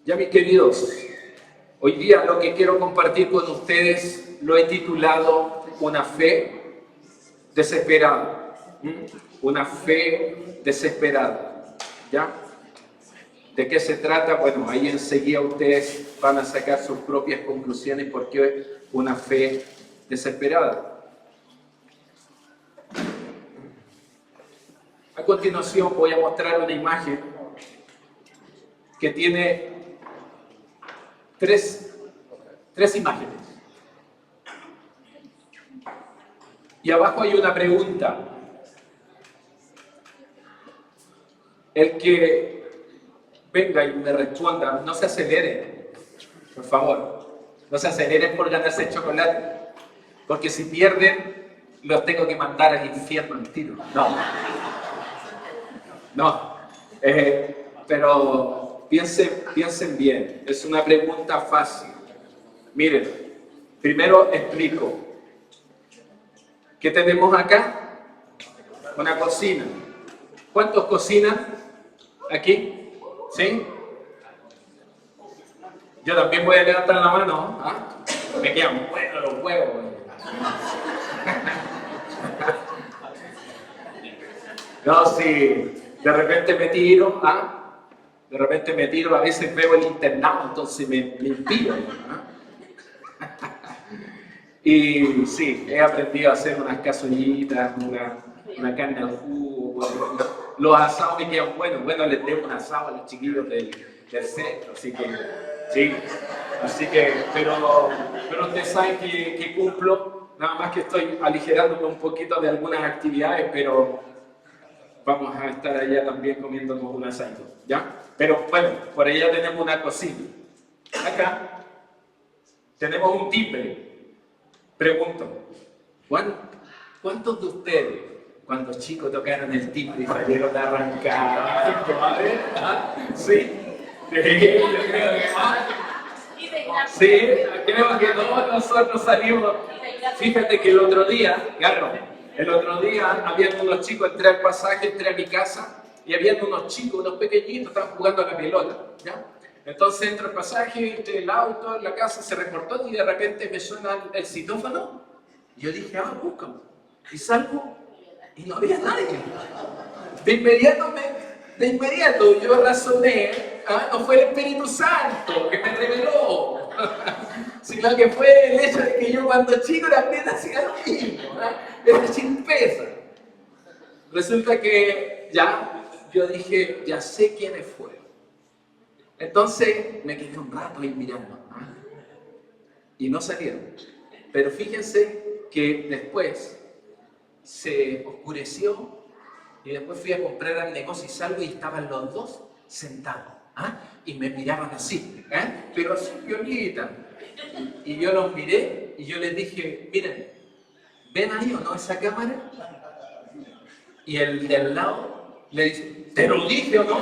Ya, mis queridos, hoy día lo que quiero compartir con ustedes lo he titulado Una fe desesperada. Una fe desesperada. ¿Ya? ¿De qué se trata? Bueno, ahí enseguida ustedes van a sacar sus propias conclusiones porque es una fe desesperada. A continuación voy a mostrar una imagen que tiene tres imágenes. Y abajo hay una pregunta. El que venga y me responda, no se aceleren, por favor. No se aceleren por ganarse el chocolate. Porque si pierden, los tengo que mandar al infierno al tiro. No. Pero piensen bien. Es una pregunta fácil. Miren, primero explico. ¿Qué tenemos acá? Una cocina. ¿Cuántos cocinan aquí? ¿Sí? Yo también voy a levantar la mano. ¿Ah? Me quedan buenos los huevos. No, si de repente me tiro, de repente me tiro, a veces veo el internado, entonces me inspiro. Y sí, he aprendido a hacer unas cazuelitas, una carne al jugo. Los asados me quedan buenos. Bueno, les debo un asado a los chiquillos del centro, así que sí. Así que, pero ustedes saben que cumplo, nada más que estoy aligerándome un poquito de algunas actividades, pero vamos a estar allá también comiéndonos un asado, ¿ya? Pero bueno, por allá tenemos una cocina. Acá tenemos un timbre. Pregunto, ¿cuántos de ustedes, cuando chicos tocaron el timbre y salieron a arrancar? ¿Sí? Yo creo que sí, creo que todos nosotros salimos. Fíjate que el otro día, habían unos chicos, entré al pasaje, entré a mi casa, y habían unos chicos, unos pequeñitos, estaban jugando a la pelota, ¿ya? Entonces entro al pasaje, entré el auto, en la casa, se reportó y de repente me suena el citófono. Y yo dije, búscame. Y salgo y no había nadie. De inmediato yo razoné, no fue el Espíritu Santo que me reveló, sino que fue el hecho de que yo cuando chico también hacía lo mismo, era chimpeza. Resulta que yo dije, ya sé quiénes fueron. Entonces me quedé un rato ahí mirando y no salieron. Pero fíjense que después se oscureció y después fui a comprar al negocio y salgo y estaban los dos sentados y me miraban así, pero así violita. Y yo los miré y yo les dije, miren, ¿ven ahí o no esa cámara? Y el de al lado le dice, ¿te lo dije o no?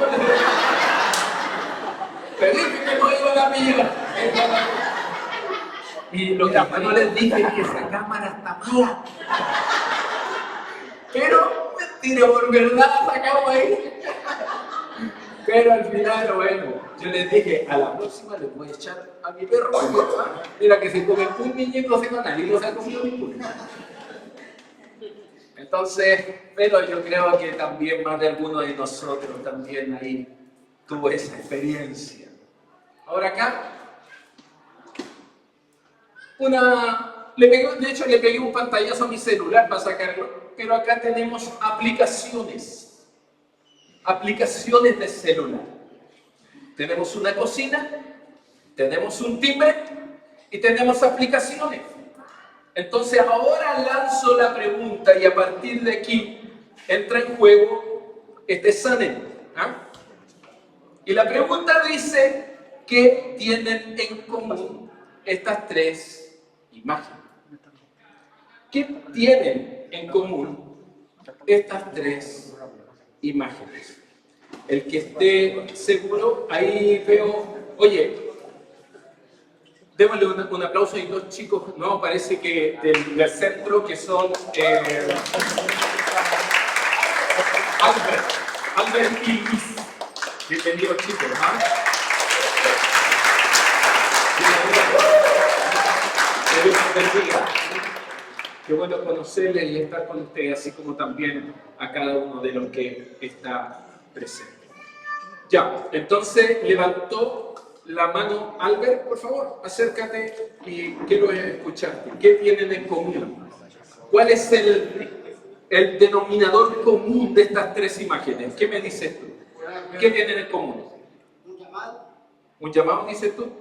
Te dije que no iba a la mía. Y lo que yo no les dije es que esa cámara está mala. Pero mentira por verdad, sacamos ahí. Pero al final, bueno, yo les dije, a la próxima les voy a echar a mi perro. Mira que se come un niñito semanal y no se ha comido ninguno. Entonces, pero yo creo que también más de alguno de nosotros también ahí tuvo esa experiencia. Ahora acá, le pegué un pantallazo a mi celular para sacarlo, pero acá tenemos aplicaciones de celular. Tenemos una cocina, tenemos un timbre y tenemos aplicaciones. Entonces ahora lanzo la pregunta y a partir de aquí entra en juego este examen. Y la pregunta dice, ¿qué tienen en común estas tres imágenes? ¿Qué tienen en común estas tres imágenes? El que esté seguro, ahí veo, oye, démosle un aplauso a dos chicos, ¿no? Parece que del centro, que son Albert y Luis. Bienvenidos, chicos. Que Dios los bendiga. Qué bueno conocerle y estar con ustedes, así como también a cada uno de los que está presente. Ya, entonces levantó la mano Albert, por favor, acércate y quiero escucharte. ¿Qué tienen en común? ¿Cuál es el denominador común de estas tres imágenes? ¿Qué me dices tú? ¿Qué tienen en común? Un llamado. ¿Un llamado, dices tú?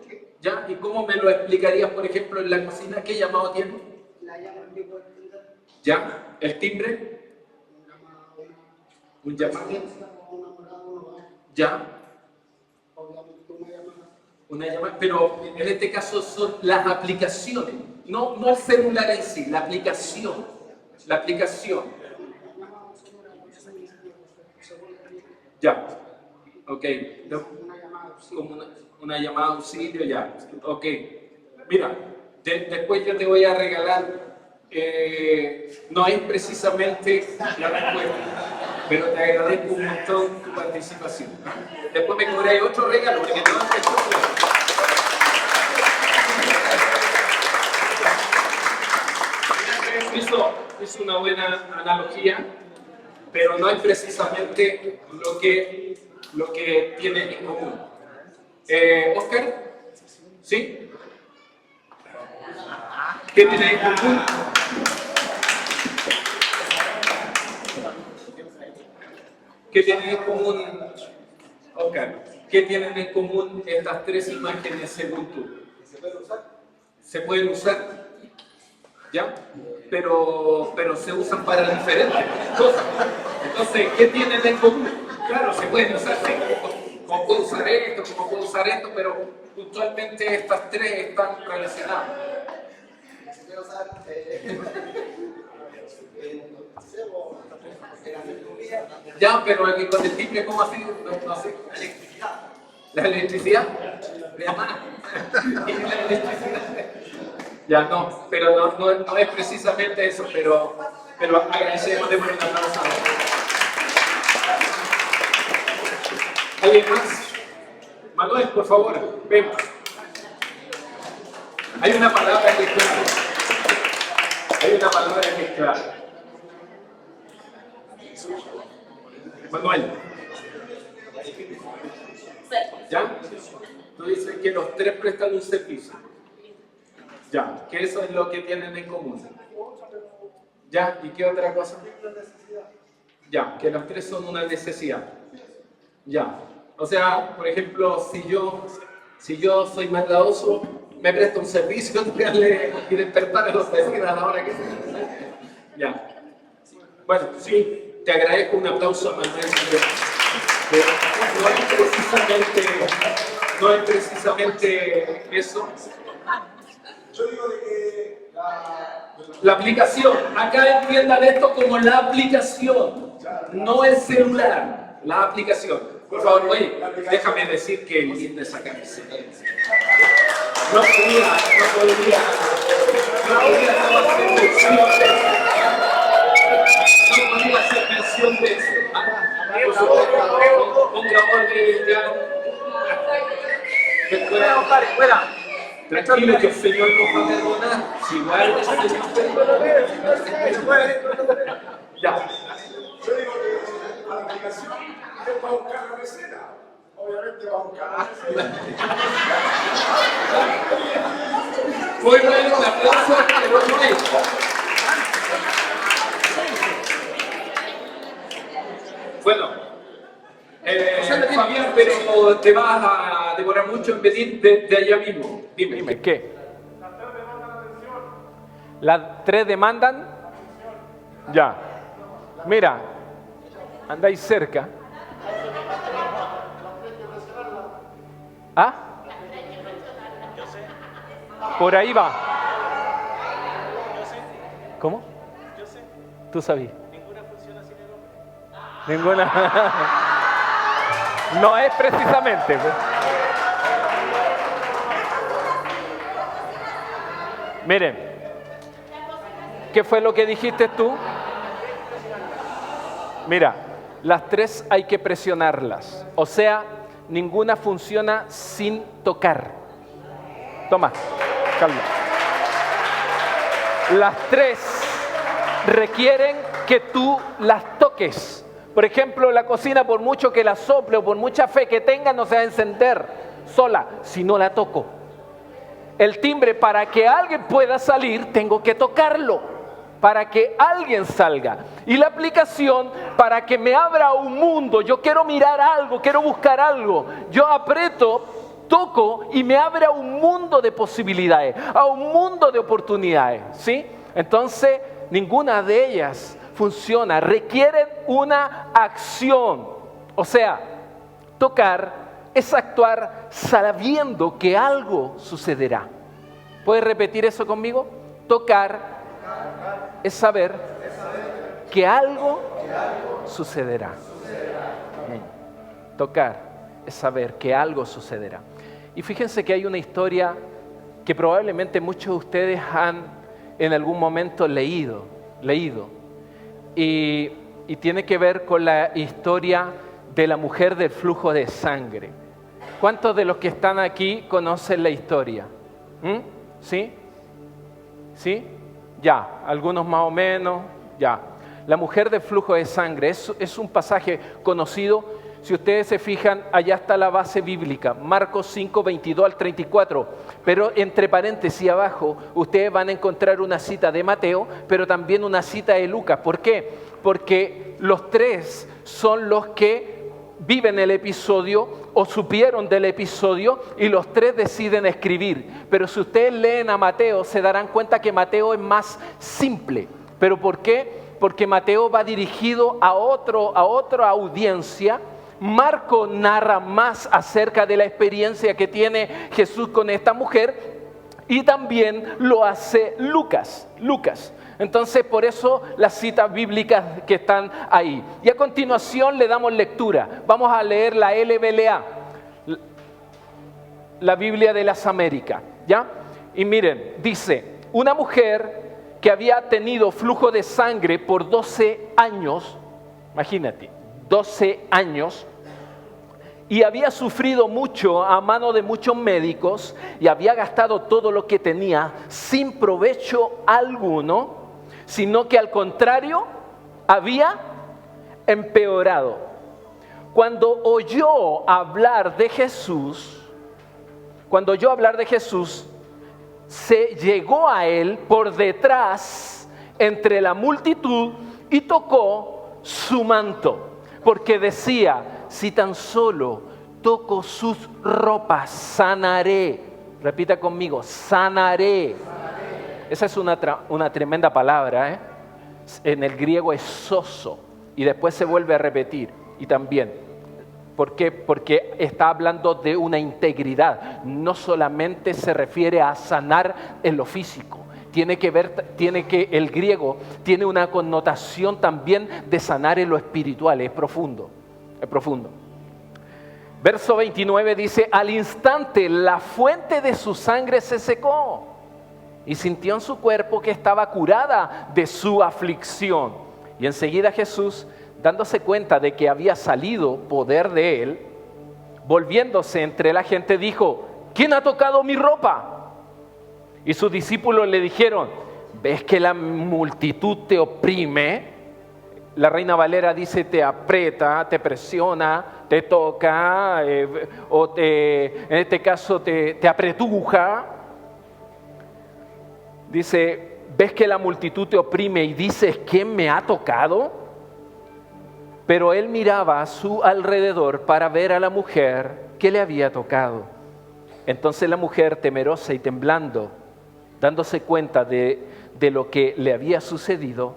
¿Ya? ¿Y cómo me lo explicarías, por ejemplo, en la cocina? ¿Qué llamado tiene? La llama en vivo del timbre. ¿Ya? ¿El timbre? Un ¿Un llamado. llamado? Una morada, uno va. ¿Ya? Obviamente una llamada. Una llamada, pero en este caso son las aplicaciones, no el celular en sí, la aplicación. La aplicación. Ya. Ok. Una llamada. Como una llamada a auxilio, ya. Ok. Mira, después yo te voy a regalar, no es precisamente la respuesta, pero te agradezco un montón tu participación. Después me cobraré otro regalo, porque te vas a hacer hizo una buena analogía, pero no es precisamente lo que tiene en común. Oscar, ¿sí? ¿Qué tiene en común? ¿Qué tienen en común, Oscar? ¿Qué tienen en común estas tres imágenes según tú? ¿Se puede usar? ¿Se pueden usar? ¿Ya? Pero se usan para diferentes cosas. Entonces, ¿qué tienen en común? Claro, se pueden usar, sí, como puedo usar esto, como puedo usar esto, pero puntualmente estas tres están relacionadas. Se puede usar en hacer comida. Ya, pero aquí con el timbre, ¿cómo así? No sé. ¿La electricidad? ¿Y la electricidad? Ya, no, pero no es precisamente eso, pero agradecemos de poner un aplauso. ¿Alguien más? Manuel, por favor, ven. Hay una palabra que es clave. Hay una palabra que es clave. Manuel. ¿Ya? Tú dices que los tres prestan un servicio. Ya, que eso es lo que tienen en común. ¿Ya? ¿Y qué otra cosa? Ya, que los tres son una necesidad. Ya. O sea, por ejemplo, si yo soy maldadoso, me presto un servicio y despertar a los vecinos a la hora que sea. Ya. Bueno, sí, te agradezco un aplauso a Manuel. No es precisamente eso. Yo digo de que La aplicación, acá entiendan esto como la aplicación, no el celular, la aplicación. Por favor, oye, déjame decir que linda esa camiseta. No podía no hacer mención de eso. No podía hacer mención de eso. Ponga orden ya. Tranquilo que el Señor nos va a perdonar. Si igual el Señor perdona. Ya. yo digo que la aplicación es para buscar la receta. Obviamente va a buscar la receta. Muy bueno, un aplauso, pero no es. Bueno, Fabián, pero te vas a demorar mucho en venir de allá mismo. Dime, ¿qué? Las tres demandan. Ya. Mira, andáis cerca. ¿Ah? Por ahí va. ¿Cómo? ¿Tú sabías? Ninguna. No es precisamente. Miren, ¿qué fue lo que dijiste tú? Mira, las tres hay que presionarlas. O sea, ninguna funciona sin tocar. Toma, calma. Las tres requieren que tú las toques. Por ejemplo, la cocina, por mucho que la sople o por mucha fe que tenga, no se va a encender sola si no la toco. El timbre, para que alguien pueda salir, tengo que tocarlo, para que alguien salga. Y la aplicación, para que me abra un mundo. Yo quiero mirar algo, quiero buscar algo. Yo aprieto, toco y me abre a un mundo de posibilidades, a un mundo de oportunidades, ¿sí? Entonces, ninguna de ellas funciona, requieren una acción. O sea, tocar es actuar sabiendo que algo sucederá. ¿Puedes repetir eso conmigo? Tocar es saber que algo sucederá. Tocar es saber que algo sucederá. Y fíjense que hay una historia que probablemente muchos de ustedes han en algún momento leído. Y tiene que ver con la historia de la mujer del flujo de sangre. ¿Cuántos de los que están aquí conocen la historia? ¿Sí? ¿Sí? Ya, algunos más o menos, ya. La mujer del flujo de sangre es un pasaje conocido. Si ustedes se fijan, allá está la base bíblica, Marcos 5, 22 al 34. Pero entre paréntesis abajo, ustedes van a encontrar una cita de Mateo, pero también una cita de Lucas. ¿Por qué? Porque los tres son los que viven el episodio o supieron del episodio y los tres deciden escribir. Pero si ustedes leen a Mateo, se darán cuenta que Mateo es más simple. ¿Pero por qué? Porque Mateo va dirigido a otra audiencia. Marco narra más acerca de la experiencia que tiene Jesús con esta mujer y también lo hace Lucas. Entonces, por eso las citas bíblicas que están ahí. Y a continuación le damos lectura. Vamos a leer la LBLA, la Biblia de las Américas, ¿ya? Y miren, dice, una mujer que había tenido flujo de sangre por 12 años, imagínate, 12 años, y había sufrido mucho a mano de muchos médicos y había gastado todo lo que tenía sin provecho alguno, sino que al contrario había empeorado. Cuando oyó hablar de Jesús, se llegó a él por detrás entre la multitud y tocó su manto, porque decía, si tan solo toco sus ropas, sanaré. Repita conmigo, sanaré. Esa es una tremenda palabra, ¿eh? En el griego es soso y después se vuelve a repetir. Y también, ¿por qué? Porque está hablando de una integridad. No solamente se refiere a sanar en lo físico. El griego tiene una connotación también de sanar en lo espiritual. Es profundo. Verso 29 dice, al instante la fuente de su sangre se secó y sintió en su cuerpo que estaba curada de su aflicción. Y enseguida Jesús, dándose cuenta de que había salido poder de él, volviéndose entre la gente, dijo, ¿quién ha tocado mi ropa? Y sus discípulos le dijeron, ¿ves que la multitud te oprime? La Reina Valera dice, te aprieta, te presiona, te toca, en este caso te apretuja. Dice, ¿ves que la multitud te oprime y dices, ¿quién me ha tocado? Pero él miraba a su alrededor para ver a la mujer que le había tocado. Entonces la mujer, temerosa y temblando, dándose cuenta de lo que le había sucedido,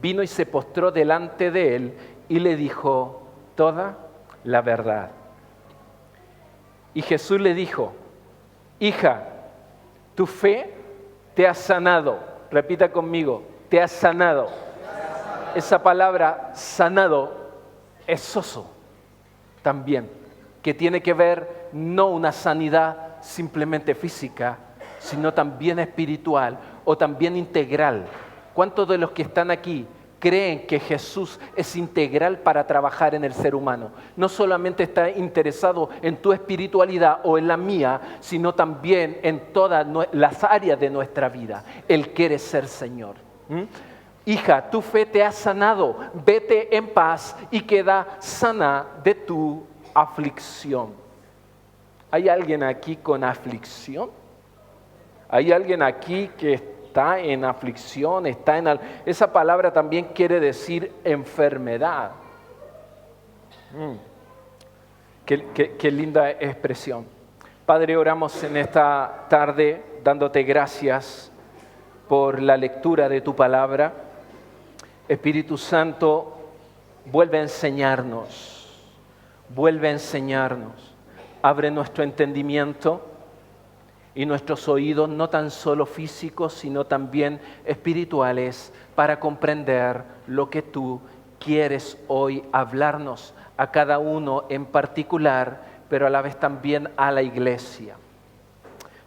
vino y se postró delante de él y le dijo toda la verdad. Y Jesús le dijo, hija, tu fe te ha sanado. Repita conmigo, te ha sanado. Esa palabra sanado es soso también, que tiene que ver no una sanidad simplemente física, sino también espiritual o también integral. ¿Cuántos de los que están aquí creen que Jesús es integral para trabajar en el ser humano. No solamente está interesado en tu espiritualidad o en la mía, sino también en todas las áreas de nuestra vida. Él quiere ser Señor. Hija, tu fe te ha sanado. Vete en paz y queda sana de tu aflicción. ¿Hay alguien aquí con aflicción? ¿Hay alguien aquí que está en aflicción? Esa palabra también quiere decir enfermedad. Qué linda expresión. Padre, oramos en esta tarde dándote gracias por la lectura de tu palabra. Espíritu Santo, vuelve a enseñarnos. Abre nuestro entendimiento y nuestros oídos, no tan solo físicos, sino también espirituales, para comprender lo que tú quieres hoy hablarnos a cada uno en particular, pero a la vez también a la iglesia.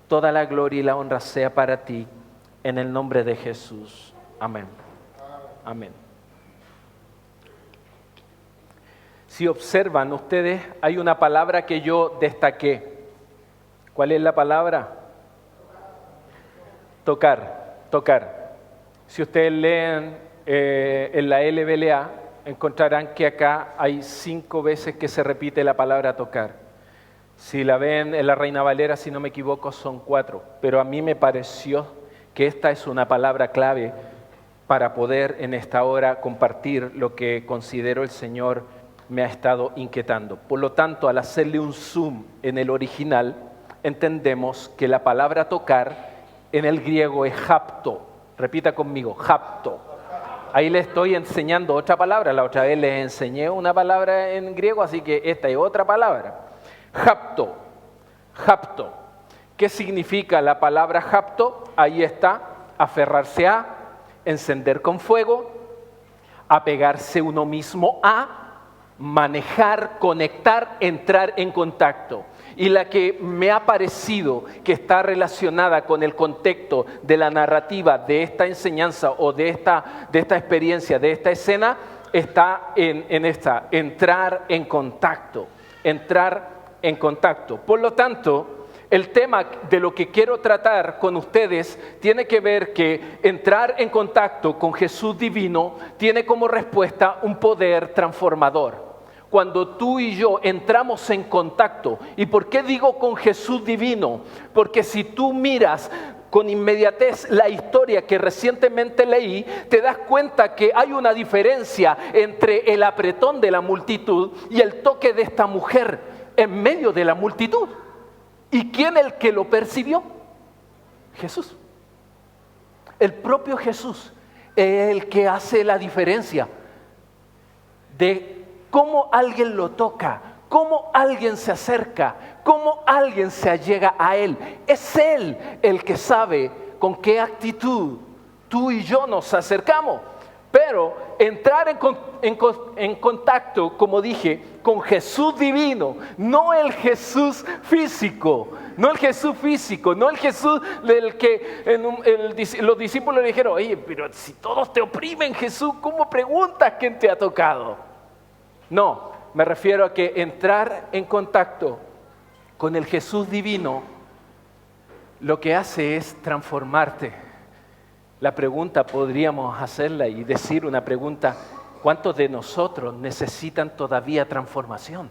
Toda la gloria y la honra sea para ti, en el nombre de Jesús. Amén. Amén. Si observan ustedes, hay una palabra que yo destaqué. ¿Cuál es la palabra? Tocar. Si ustedes leen en la LBLA, encontrarán que acá hay 5 veces que se repite la palabra tocar. Si la ven en la Reina Valera, si no me equivoco, son 4. Pero a mí me pareció que esta es una palabra clave para poder en esta hora compartir lo que considero el Señor me ha estado inquietando. Por lo tanto, al hacerle un zoom en el original, entendemos que la palabra tocar en el griego es hapto. Repita conmigo, hapto. Ahí le estoy enseñando otra palabra. La otra vez les enseñé una palabra en griego, así que esta es otra palabra. Hapto. ¿Qué significa la palabra hapto? Ahí está, aferrarse a, encender con fuego, apegarse uno mismo a, manejar, conectar, entrar en contacto. Y la que me ha parecido que está relacionada con el contexto de la narrativa de esta enseñanza o de esta experiencia, de esta escena, está en esta, entrar en contacto. Por lo tanto, el tema de lo que quiero tratar con ustedes tiene que ver que entrar en contacto con Jesús divino tiene como respuesta un poder transformador. Cuando tú y yo entramos en contacto, ¿y por qué digo con Jesús divino? Porque si tú miras con inmediatez la historia que recientemente leí, te das cuenta que hay una diferencia entre el apretón de la multitud y el toque de esta mujer en medio de la multitud. ¿Y quién el que lo percibió? Jesús. El propio Jesús es el que hace la diferencia de cómo alguien lo toca, cómo alguien se acerca, cómo alguien se allega a Él. Es Él el que sabe con qué actitud tú y yo nos acercamos. Pero entrar en contacto, como dije, con Jesús divino, no el Jesús físico, no el Jesús del que los discípulos le dijeron, oye, pero si todos te oprimen, Jesús, ¿cómo preguntas quién te ha tocado? No, me refiero a que entrar en contacto con el Jesús divino lo que hace es transformarte. La pregunta podríamos hacerla y decir una pregunta, ¿cuántos de nosotros necesitan todavía transformación?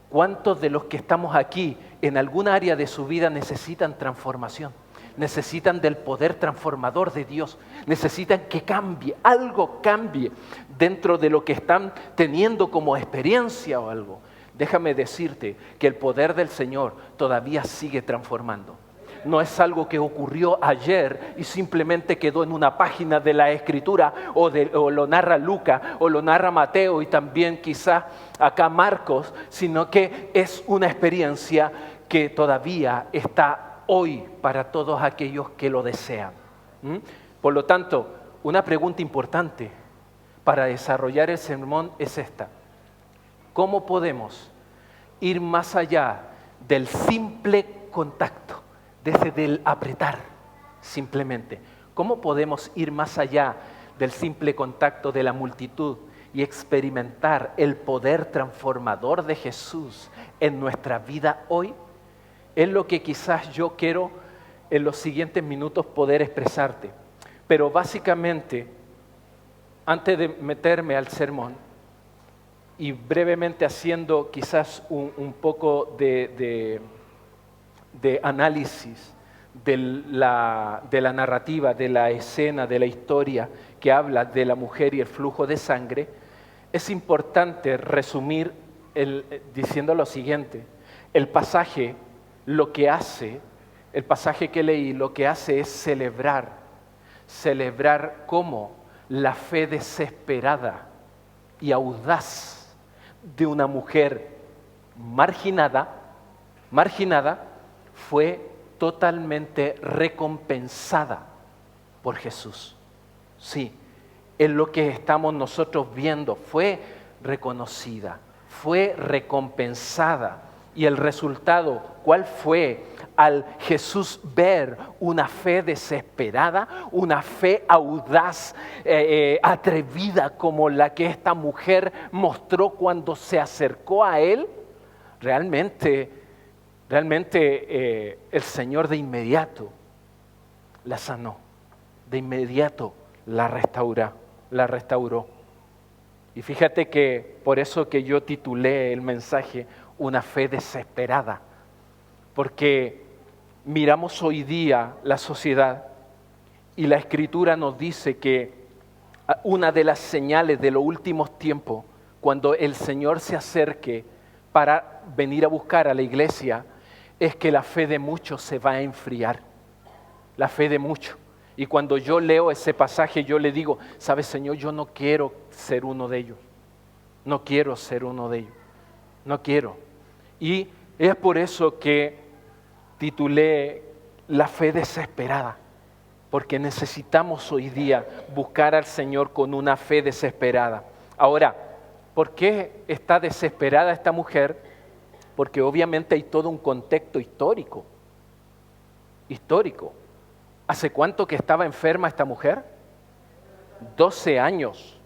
¿Cuántos de los que estamos aquí en alguna área de su vida necesitan transformación? Necesitan del poder transformador de Dios, necesitan que cambie, algo cambie dentro de lo que están teniendo como experiencia o algo. Déjame decirte que el poder del Señor todavía sigue transformando. No es algo que ocurrió ayer y simplemente quedó en una página de la Escritura o lo narra Lucas o lo narra Mateo y también quizás acá Marcos, sino que es una experiencia que todavía está hoy para todos aquellos que lo desean. Por lo tanto, una pregunta importante para desarrollar el sermón es esta. ¿Cómo podemos ir más allá del simple contacto, desde el apretar simplemente? ¿Cómo podemos ir más allá del simple contacto de la multitud y experimentar el poder transformador de Jesús en nuestra vida hoy, es lo que quizás yo quiero en los siguientes minutos poder expresarte. Pero básicamente, antes de meterme al sermón y brevemente haciendo quizás un poco de análisis de la narrativa, de la escena, de la historia que habla de la mujer y el flujo de sangre, es importante resumir diciendo lo siguiente. El pasaje que leí, lo que hace es celebrar cómo la fe desesperada y audaz de una mujer marginada fue totalmente recompensada por Jesús. Sí, es lo que estamos nosotros viendo, fue reconocida, fue recompensada. Y el resultado, ¿cuál fue? Al Jesús ver una fe desesperada, una fe audaz, atrevida como la que esta mujer mostró cuando se acercó a Él, realmente el Señor de inmediato la sanó, de inmediato la restauró. Y fíjate que por eso que yo titulé el mensaje una fe desesperada, porque miramos hoy día la sociedad y la Escritura nos dice que una de las señales de los últimos tiempos, cuando el Señor se acerque para venir a buscar a la iglesia, es que la fe de muchos se va a enfriar, la fe de muchos. Y cuando yo leo ese pasaje, yo le digo, ¿sabes, Señor? Yo no quiero ser uno de ellos, no quiero ser uno de ellos, no quiero. Y es por eso que titulé la fe desesperada, porque necesitamos hoy día buscar al Señor con una fe desesperada. Ahora, ¿por qué está desesperada esta mujer? Porque obviamente hay todo un contexto histórico. ¿Hace cuánto que estaba enferma esta mujer? 12 años.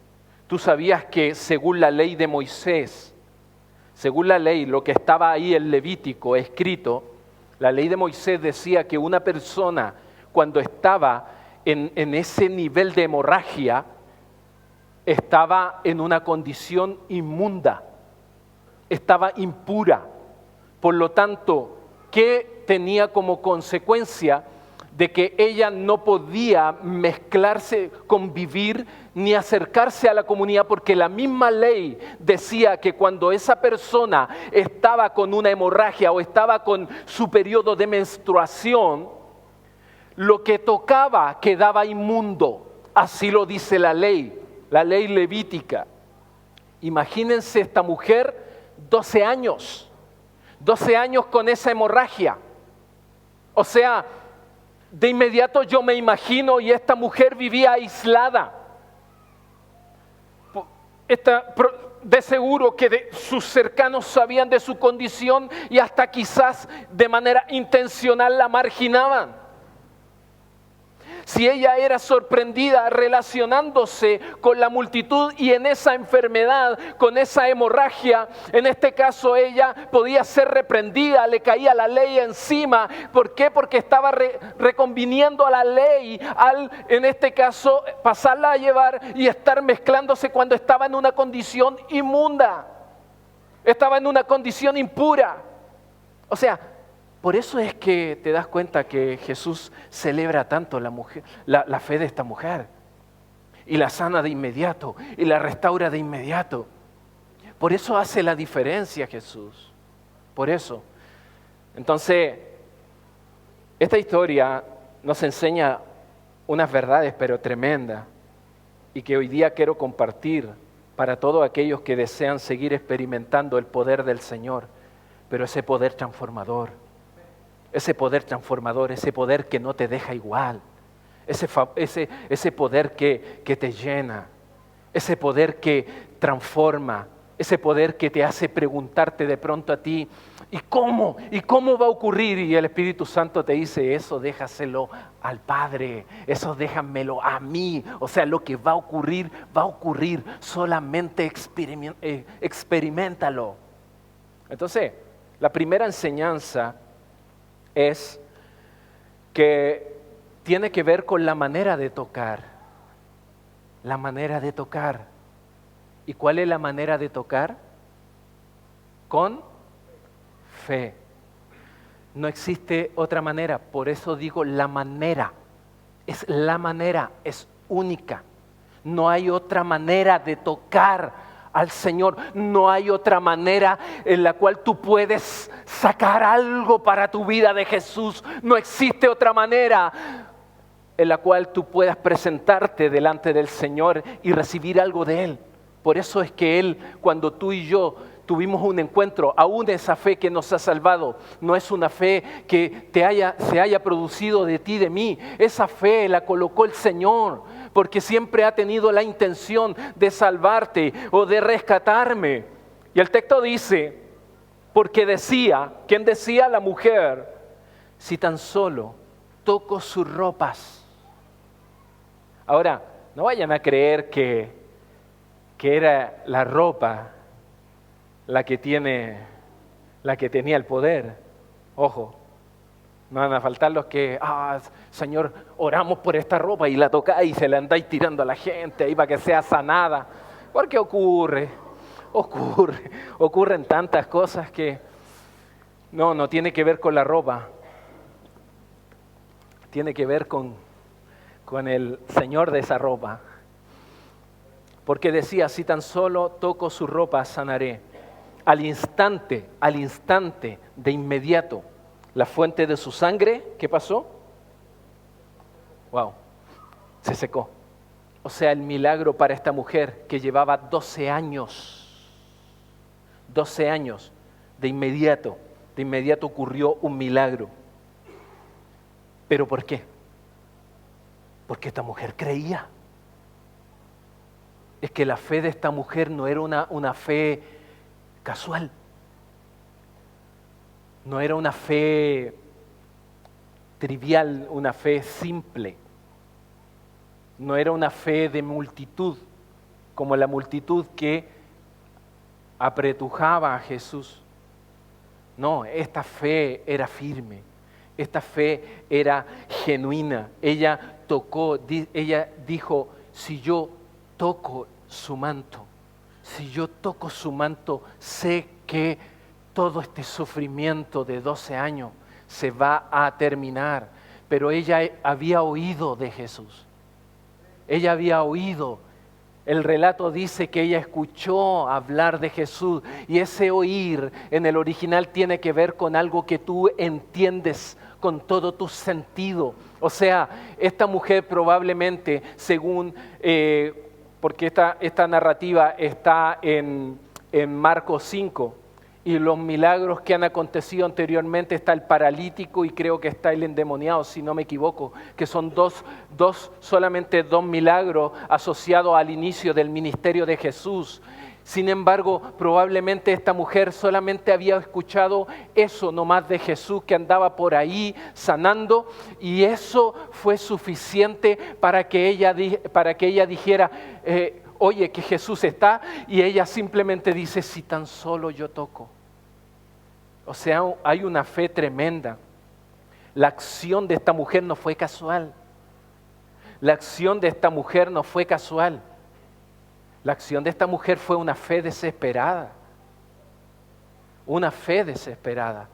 ¿Tú sabías que según la ley de Moisés, según la ley, lo que estaba ahí en Levítico escrito, la ley de Moisés decía que una persona cuando estaba en ese nivel de hemorragia, estaba en una condición inmunda, estaba impura. Por lo tanto, ¿qué tenía como consecuencia? De que ella no podía mezclarse, convivir, ni acercarse a la comunidad, porque la misma ley decía que cuando esa persona estaba con una hemorragia o estaba con su periodo de menstruación, lo que tocaba quedaba inmundo. Así lo dice la ley levítica. Imagínense esta mujer, 12 años con esa hemorragia. O sea, de inmediato yo me imagino, y esta mujer vivía aislada. De seguro que sus cercanos sabían de su condición y hasta quizás de manera intencional la marginaban. Si ella era sorprendida relacionándose con la multitud y en esa enfermedad, con esa hemorragia, en este caso ella podía ser reprendida, le caía la ley encima. ¿Por qué? Porque estaba reconviniendo a la ley al, en este caso, pasarla a llevar y estar mezclándose cuando estaba en una condición inmunda, estaba en una condición impura. O sea, por eso es que te das cuenta que Jesús celebra tanto la fe de esta mujer y la sana de inmediato y la restaura de inmediato. Por eso hace la diferencia Jesús. Por eso. Entonces, esta historia nos enseña unas verdades pero tremendas y que hoy día quiero compartir para todos aquellos que desean seguir experimentando el poder del Señor, pero ese poder transformador. Ese poder que no te deja igual, ese poder que te llena, ese poder que transforma, Ese poder que te hace preguntarte de pronto a ti, ¿y cómo? ¿Y cómo va a ocurrir? Y el Espíritu Santo te dice, eso déjaselo al Padre, eso déjamelo a mí. O sea, lo que va a ocurrir, solamente experiméntalo. Entonces, la primera enseñanza es que tiene que ver con la manera de tocar. La manera de tocar. ¿Y cuál es la manera de tocar? Con fe. No existe otra manera, por eso digo la manera. Es la manera, es única. No hay otra manera de tocar al Señor. No hay otra manera en la cual tú puedes sacar algo para tu vida de Jesús. No existe otra manera en la cual tú puedas presentarte delante del Señor y recibir algo de Él. Por eso es que Él, cuando tú y yo tuvimos un encuentro, aún esa fe que nos ha salvado, no es una fe que se haya producido de ti, de mí. Esa fe la colocó el Señor, porque siempre ha tenido la intención de salvarte o de rescatarme. Y el texto dice, porque decía, ¿quién decía? La mujer, si tan solo toco sus ropas. Ahora, no vayan a creer que era la ropa la que tenía el poder. Ojo, no van a faltar los que, Señor, oramos por esta ropa y la tocáis y se la andáis tirando a la gente ahí para que sea sanada. Porque ocurren tantas cosas que no tiene que ver con la ropa. Tiene que ver con el Señor de esa ropa. Porque decía, si tan solo toco su ropa, sanaré. Al instante, de inmediato, la fuente de su sangre, ¿qué pasó? Wow, se secó. O sea, el milagro para esta mujer que llevaba 12 años, de inmediato ocurrió un milagro. ¿Pero por qué? Porque esta mujer creía. Es que la fe de esta mujer no era una fe casual. No era una fe trivial, una fe simple. No era una fe de multitud, como la multitud que apretujaba a Jesús. No, esta fe era firme. Esta fe era genuina. Ella dijo, si yo toco su manto, sé que todo este sufrimiento de 12 años se va a terminar. Pero ella había oído de Jesús. Ella había oído. El relato dice que ella escuchó hablar de Jesús, y ese oír en el original tiene que ver con algo que tú entiendes con todo tu sentido. O sea, esta mujer probablemente, según, porque esta narrativa está en Marcos 5, y los milagros que han acontecido anteriormente, está el paralítico y creo que está el endemoniado, si no me equivoco, que son solamente dos milagros asociados al inicio del ministerio de Jesús. Sin embargo, probablemente esta mujer solamente había escuchado eso nomás de Jesús, que andaba por ahí sanando, y eso fue suficiente para que ella dijera, oye, que Jesús está, y ella simplemente dice, si tan solo yo toco. O sea, hay una fe tremenda. La acción de esta mujer no fue casual. La acción de esta mujer no fue casual. La acción de esta mujer fue una fe desesperada. Una fe desesperada.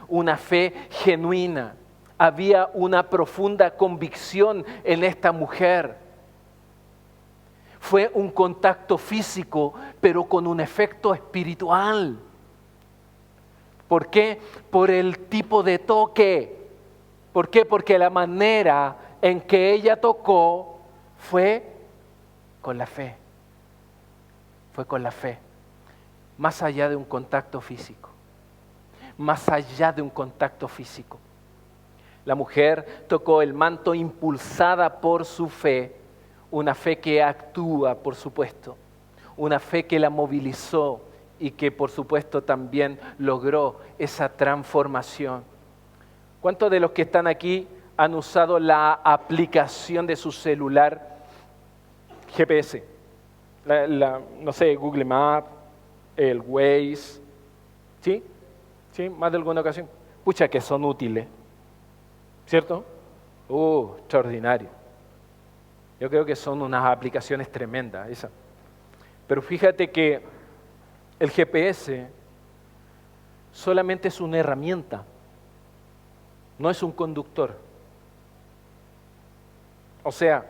Una fe genuina. Había una profunda convicción en esta mujer. Fue un contacto físico, pero con un efecto espiritual. ¿Por qué? Por el tipo de toque. ¿Por qué? Porque la manera en que ella tocó fue con la fe. Fue con la fe. Más allá de un contacto físico. Más allá de un contacto físico. La mujer tocó el manto impulsada por su fe. Una fe que actúa, por supuesto. una fe que la movilizó y que por supuesto también logró esa transformación. ¿Cuántos de los que están aquí han usado la aplicación de su celular GPS? No sé, Google Maps, el Waze, ¿sí? ¿Sí? Más de alguna ocasión. Pucha, que son útiles, ¿cierto? Extraordinario. Yo creo que son unas aplicaciones tremendas esas. Pero fíjate que el GPS solamente es una herramienta, no es un conductor. O sea,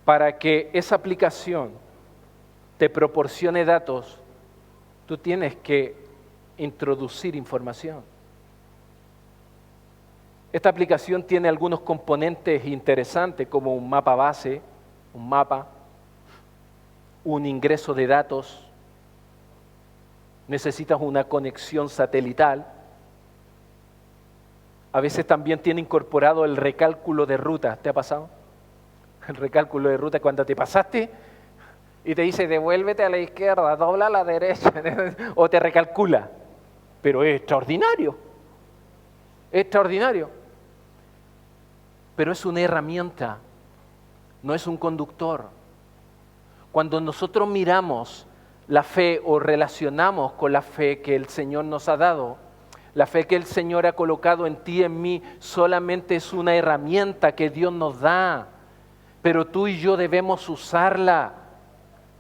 para que esa aplicación te proporcione datos, tú tienes que introducir información. Esta aplicación tiene algunos componentes interesantes como un mapa base, un mapa, un ingreso de datos, necesitas una conexión satelital. A veces también tiene incorporado el recálculo de ruta. ¿Te ha pasado? El recálculo de ruta cuando te pasaste y te dice devuélvete a la izquierda, dobla a la derecha o te recalcula. Pero es extraordinario. Es extraordinario. Pero es una herramienta, no es un conductor. Cuando nosotros miramos la fe o relacionamos con la fe que el Señor nos ha dado, la fe que el Señor ha colocado en ti y en mí solamente es una herramienta que Dios nos da, pero tú y yo debemos usarla.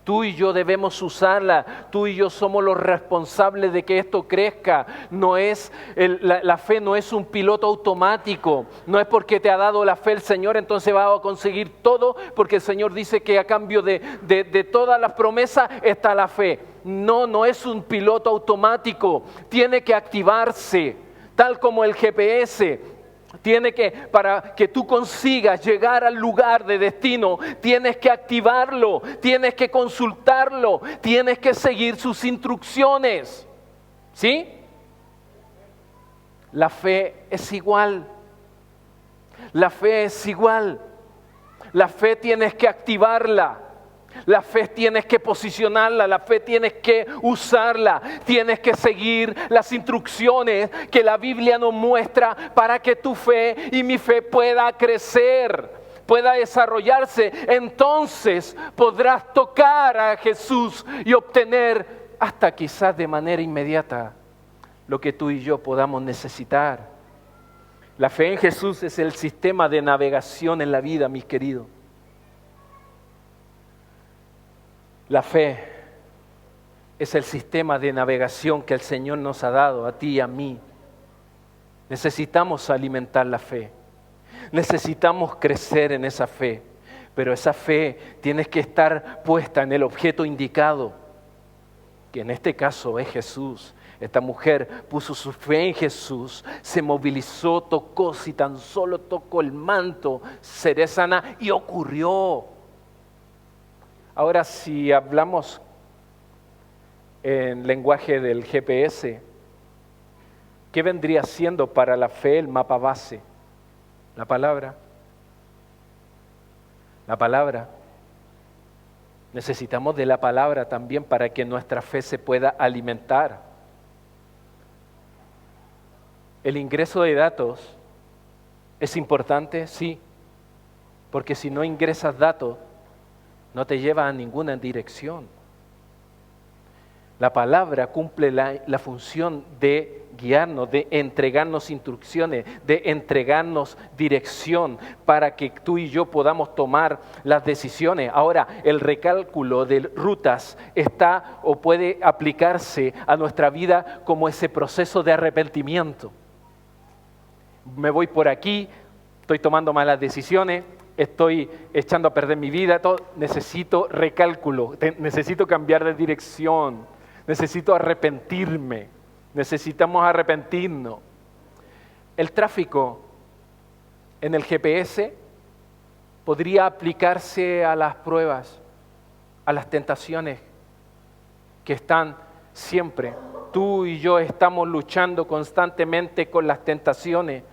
Tú y yo debemos usarla, tú y yo somos los responsables de que esto crezca. La fe no es un piloto automático, no es porque te ha dado la fe el Señor, entonces vas a conseguir todo, porque el Señor dice que a cambio de todas las promesas está la fe. No es un piloto automático, tiene que activarse, tal como el GPS. Para que tú consigas llegar al lugar de destino, tienes que activarlo, tienes que consultarlo, tienes que seguir sus instrucciones. ¿Sí? La fe es igual. La fe es igual. La fe tienes que activarla. La fe tienes que posicionarla, la fe tienes que usarla, tienes que seguir las instrucciones que la Biblia nos muestra para que tu fe y mi fe pueda crecer, pueda desarrollarse. Entonces podrás tocar a Jesús y obtener hasta quizás de manera inmediata lo que tú y yo podamos necesitar. La fe en Jesús es el sistema de navegación en la vida, mis queridos. La fe es el sistema de navegación que el Señor nos ha dado a ti y a mí. Necesitamos alimentar la fe. Necesitamos crecer en esa fe. Pero esa fe tiene que estar puesta en el objeto indicado, que en este caso es Jesús. Esta mujer puso su fe en Jesús, se movilizó, tocó, si tan solo tocó el manto, seré sana, y ocurrió. Ahora, si hablamos en lenguaje del GPS, ¿qué vendría siendo para la fe el mapa base? La palabra. La palabra. Necesitamos de la palabra también para que nuestra fe se pueda alimentar. El ingreso de datos es importante, sí, porque si no ingresas datos, no te lleva a ninguna dirección. La palabra cumple la función de guiarnos, de entregarnos instrucciones, de entregarnos dirección para que tú y yo podamos tomar las decisiones. Ahora, el recálculo de rutas está o puede aplicarse a nuestra vida como ese proceso de arrepentimiento. Me voy por aquí, estoy tomando malas decisiones, estoy echando a perder mi vida, necesito recálculo, necesito cambiar de dirección, necesito arrepentirme, necesitamos arrepentirnos. El tráfico en el GPS podría aplicarse a las pruebas, a las tentaciones que están siempre. Tú y yo estamos luchando constantemente con las tentaciones,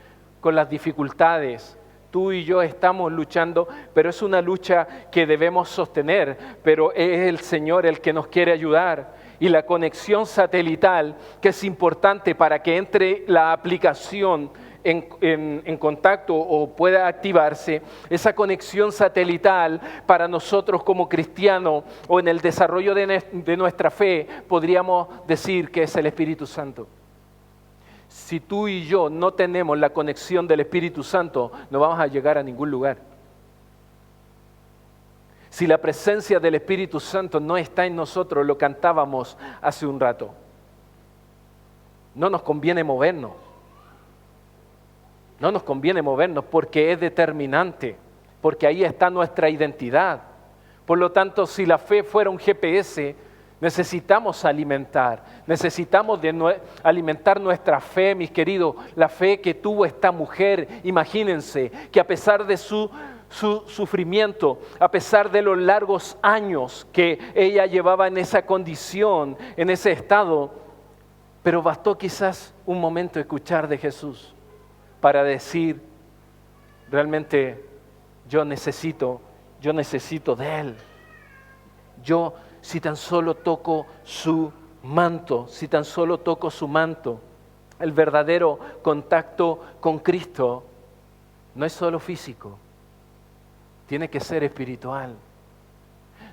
con las dificultades. Tú y yo estamos luchando, pero es una lucha que debemos sostener, pero es el Señor el que nos quiere ayudar. Y la conexión satelital, que es importante para que entre la aplicación en contacto o pueda activarse, esa conexión satelital para nosotros como cristianos o en el desarrollo de nuestra fe, podríamos decir que es el Espíritu Santo. Si tú y yo no tenemos la conexión del Espíritu Santo, no vamos a llegar a ningún lugar. Si la presencia del Espíritu Santo no está en nosotros, lo cantábamos hace un rato, no nos conviene movernos. No nos conviene movernos porque es determinante, porque ahí está nuestra identidad. Por lo tanto, si la fe fuera un GPS, necesitamos alimentar nuestra fe, mis queridos, la fe que tuvo esta mujer. Imagínense que a pesar de su sufrimiento, a pesar de los largos años que ella llevaba en esa condición, en ese estado, pero bastó quizás un momento escuchar de Jesús para decir, realmente yo necesito de Él. Yo, si tan solo toco su manto, el verdadero contacto con Cristo no es solo físico, tiene que ser espiritual.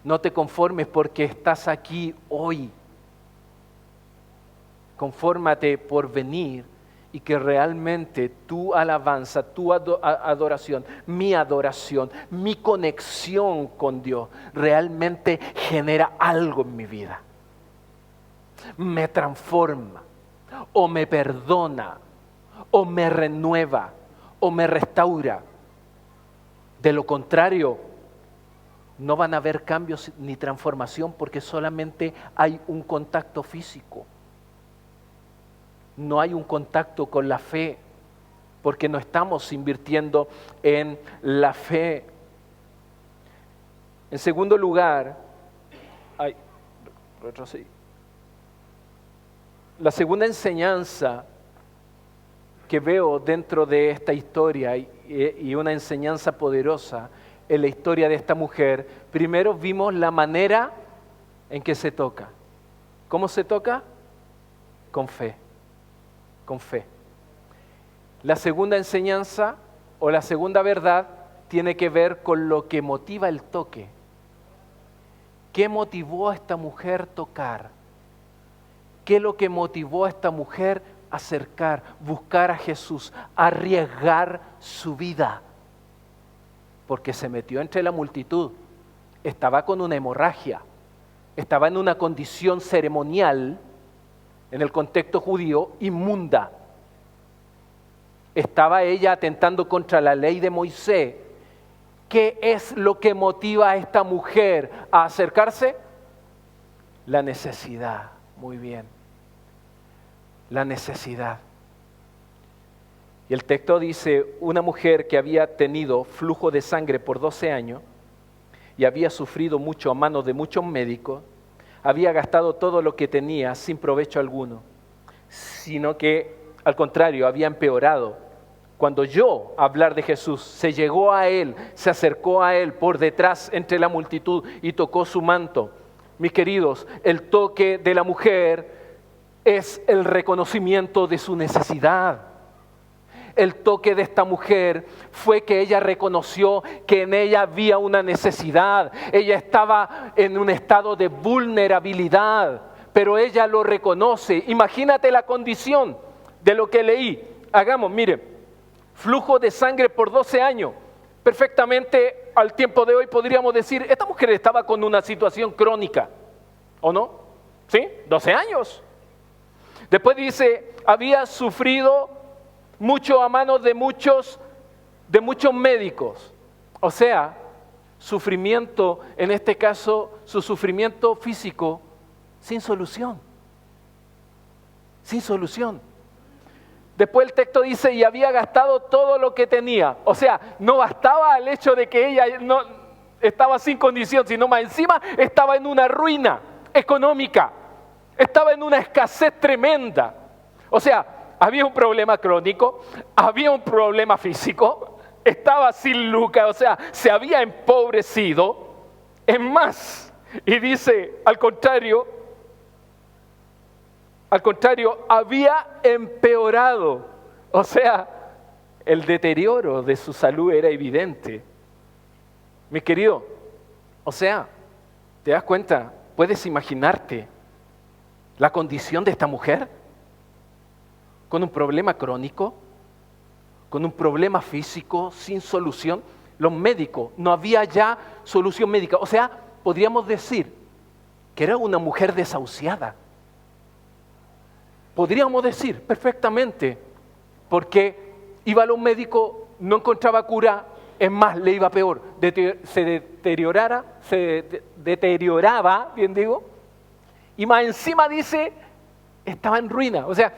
No te conformes porque estás aquí hoy. Confórmate por venir y que realmente tu alabanza, tu adoración, mi conexión con Dios realmente genera algo en mi vida. Me transforma, o me perdona, o me renueva, o me restaura. De lo contrario, no van a haber cambios ni transformación porque solamente hay un contacto físico. No hay un contacto con la fe, porque no estamos invirtiendo en la fe. En segundo lugar, la segunda enseñanza que veo dentro de esta historia y una enseñanza poderosa en la historia de esta mujer, primero vimos la manera en que se toca. ¿Cómo se toca? Con fe. Con fe. La segunda enseñanza o la segunda verdad tiene que ver con lo que motiva el toque. ¿Qué motivó a esta mujer tocar? ¿Qué es lo que motivó a esta mujer acercar, buscar a Jesús, arriesgar su vida? Porque se metió entre la multitud, estaba con una hemorragia, estaba en una condición ceremonial, en el contexto judío, inmunda. Estaba ella atentando contra la ley de Moisés. ¿Qué es lo que motiva a esta mujer a acercarse? La necesidad. Muy bien. La necesidad. Y el texto dice, una mujer que había tenido flujo de sangre por 12 años y había sufrido mucho a manos de muchos médicos, había gastado todo lo que tenía sin provecho alguno, sino que, al contrario, había empeorado. Cuando oyó hablar de Jesús, se llegó a Él, se acercó a Él por detrás entre la multitud y tocó su manto. Mis queridos, el toque de la mujer es el reconocimiento de su necesidad. El toque de esta mujer fue que ella reconoció que en ella había una necesidad. Ella estaba en un estado de vulnerabilidad, pero ella lo reconoce. Imagínate la condición de lo que leí. Mire, flujo de sangre por 12 años. Perfectamente al tiempo de hoy podríamos decir, esta mujer estaba con una situación crónica, ¿o no? ¿Sí? 12 años. Después dice, había sufrido mucho a manos de muchos médicos. O sea, sufrimiento, en este caso, su sufrimiento físico, sin solución. Sin solución. Después el texto dice, y había gastado todo lo que tenía. O sea, no bastaba el hecho de que ella no estaba sin condición, sino más encima estaba en una ruina económica. Estaba en una escasez tremenda. O sea, había un problema crónico, había un problema físico estaba sin lucas, o sea, se había empobrecido. Es más, y dice, al contrario, había empeorado. O sea, el deterioro de su salud era evidente. Mi querido, o sea, ¿te das cuenta? ¿Puedes imaginarte la condición de esta mujer? Con un problema crónico, con un problema físico, sin solución. Los médicos, no había ya solución médica. O sea, podríamos decir que era una mujer desahuciada. Podríamos decir perfectamente, porque iba a los médicos, no encontraba cura, es más, le iba peor, se deterioraba, bien digo, y más encima dice, estaba en ruina. O sea,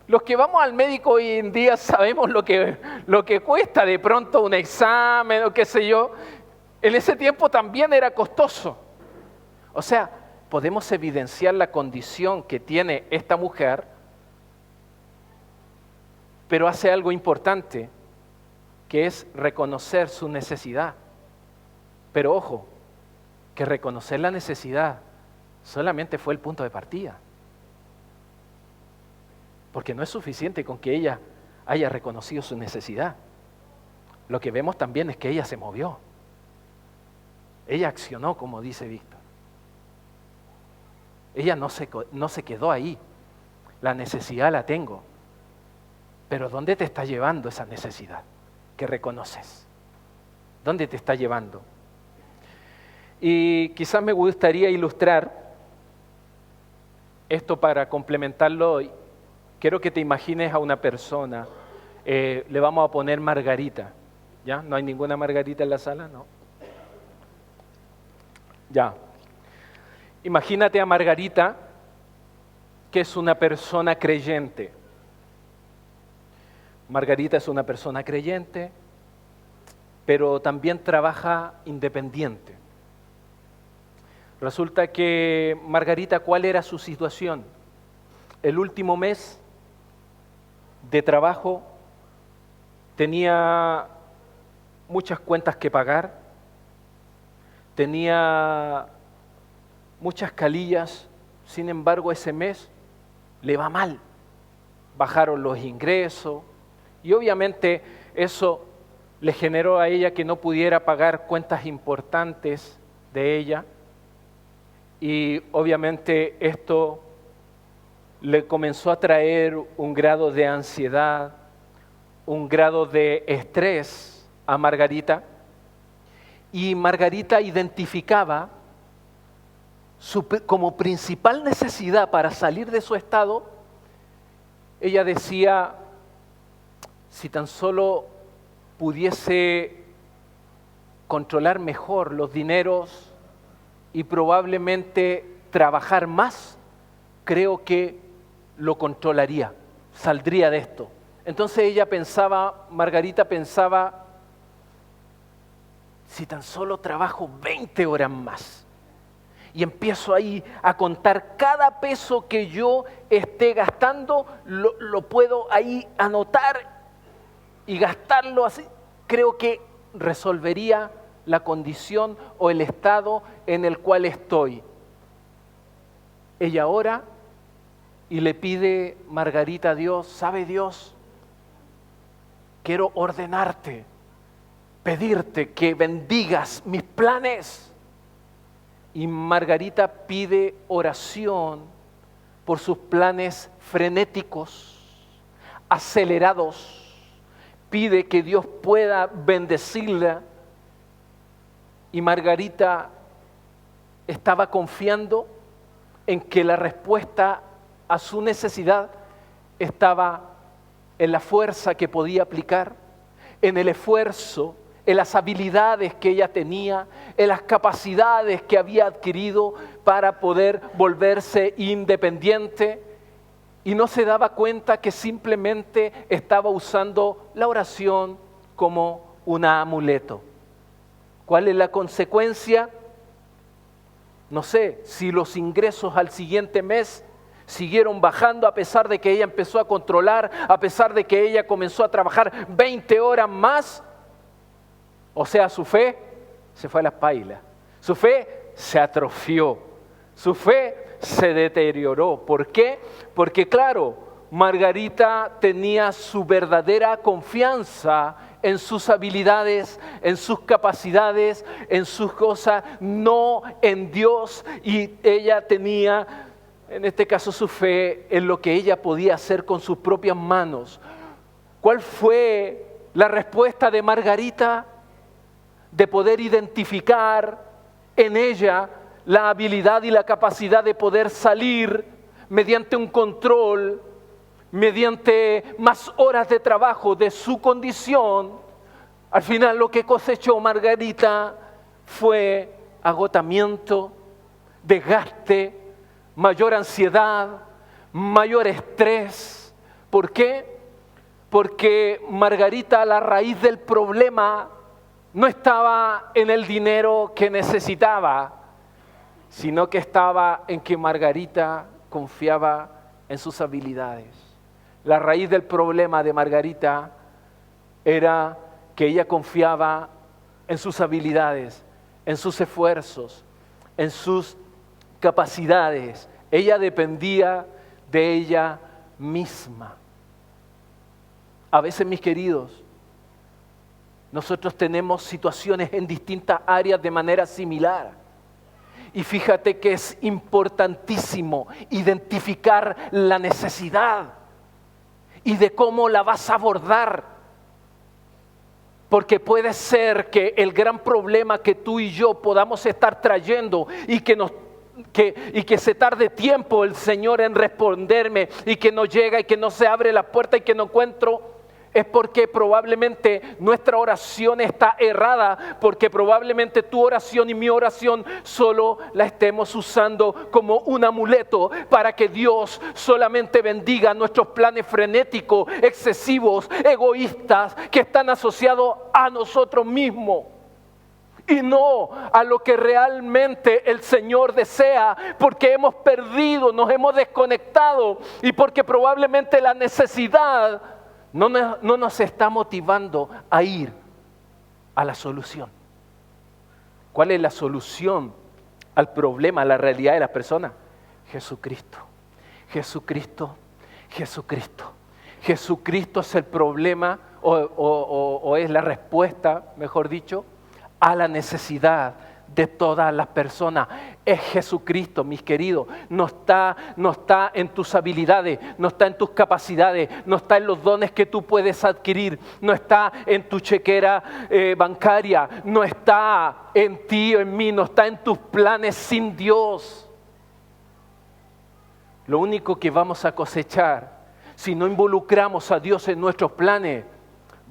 los que vamos al médico hoy en día sabemos lo que cuesta de pronto un examen o qué sé yo. En ese tiempo también era costoso. O sea, podemos evidenciar la condición que tiene esta mujer, pero hace algo importante, que es reconocer su necesidad. Pero ojo, que reconocer la necesidad solamente fue el punto de partida. Porque no es suficiente con que ella haya reconocido su necesidad. Lo que vemos también es que ella se movió. Ella accionó, como dice Víctor. Ella no se quedó ahí. La necesidad la tengo. Pero ¿dónde te está llevando esa necesidad que reconoces? ¿Dónde te está llevando? Y quizás me gustaría ilustrar esto para complementarlo. Quiero que te imagines a una persona, le vamos a poner Margarita, ¿ya? ¿No hay ninguna Margarita en la sala? No. Ya. Imagínate a Margarita, que es una persona creyente. Margarita es una persona creyente, pero también trabaja independiente. Resulta que Margarita, ¿cuál era su situación? El último mes de trabajo tenía muchas cuentas que pagar, tenía muchas calillas, sin embargo ese mes le va mal, bajaron los ingresos y obviamente eso le generó a ella que no pudiera pagar cuentas importantes de ella y obviamente esto le comenzó a traer un grado de ansiedad, un grado de estrés a Margarita, y Margarita identificaba como principal necesidad para salir de su estado. Ella decía, si tan solo pudiese controlar mejor los dineros y probablemente trabajar más, creo que lo controlaría, saldría de esto. Entonces ella pensaba, Margarita pensaba, si tan solo trabajo 20 horas más y empiezo ahí a contar cada peso que yo esté gastando, lo puedo ahí anotar y gastarlo así, creo que resolvería la condición o el estado en el cual estoy. Ella ora y le pide Margarita a Dios, ¿sabe Dios? Quiero ordenarte, pedirte que bendigas mis planes. Y Margarita pide oración por sus planes frenéticos, acelerados. Pide que Dios pueda bendecirla. Y Margarita estaba confiando en que la respuesta a su necesidad estaba en la fuerza que podía aplicar, en el esfuerzo, en las habilidades que ella tenía, en las capacidades que había adquirido para poder volverse independiente, y no se daba cuenta que simplemente estaba usando la oración como un amuleto. ¿Cuál es la consecuencia? No sé, si los ingresos al siguiente mes siguieron bajando a pesar de que ella empezó a controlar, a pesar de que ella comenzó a trabajar 20 horas más, O sea, su fe se fue a las pailas. Su fe se atrofió. Su fe se deterioró. ¿Por qué? Porque claro, Margarita tenía su verdadera confianza en sus habilidades, en sus capacidades, en sus cosas, no en Dios. Y ella tenía, en este caso, su fe en lo que ella podía hacer con sus propias manos. ¿Cuál fue la respuesta de Margarita? De poder identificar en ella la habilidad y la capacidad de poder salir mediante un control, mediante más horas de trabajo de su condición. Al final lo que cosechó Margarita fue agotamiento, desgaste, mayor ansiedad, mayor estrés. ¿Por qué? Porque Margarita, la raíz del problema no estaba en el dinero que necesitaba, sino que estaba en que Margarita confiaba en sus habilidades. La raíz del problema de Margarita era que ella confiaba en sus habilidades, en sus esfuerzos, en sus capacidades. Ella dependía de ella misma. A veces, mis queridos, nosotros tenemos situaciones en distintas áreas de manera similar. Y fíjate que es importantísimo identificar la necesidad y de cómo la vas a abordar. Porque puede ser que el gran problema que tú y yo podamos estar trayendo y que se tarde tiempo el Señor en responderme y que no llega y que no se abre la puerta y que no encuentro, es porque probablemente nuestra oración está errada, porque probablemente tu oración y mi oración solo la estemos usando como un amuleto para que Dios solamente bendiga nuestros planes frenéticos, excesivos, egoístas, que están asociados a nosotros mismos. Y no a lo que realmente el Señor desea, porque hemos perdido, nos hemos desconectado y porque probablemente la necesidad no nos está motivando a ir a la solución. ¿Cuál es la solución al problema, a la realidad de las personas? Jesucristo, Jesucristo, Jesucristo. Jesucristo es el problema o es la respuesta, mejor dicho, a la necesidad de todas las personas. Es Jesucristo, mis queridos. No está en tus habilidades, no está en tus capacidades, no está en los dones que tú puedes adquirir, no está en tu chequera bancaria, no está en ti o en mí, no está en tus planes sin Dios. Lo único que vamos a cosechar si no involucramos a Dios en nuestros planes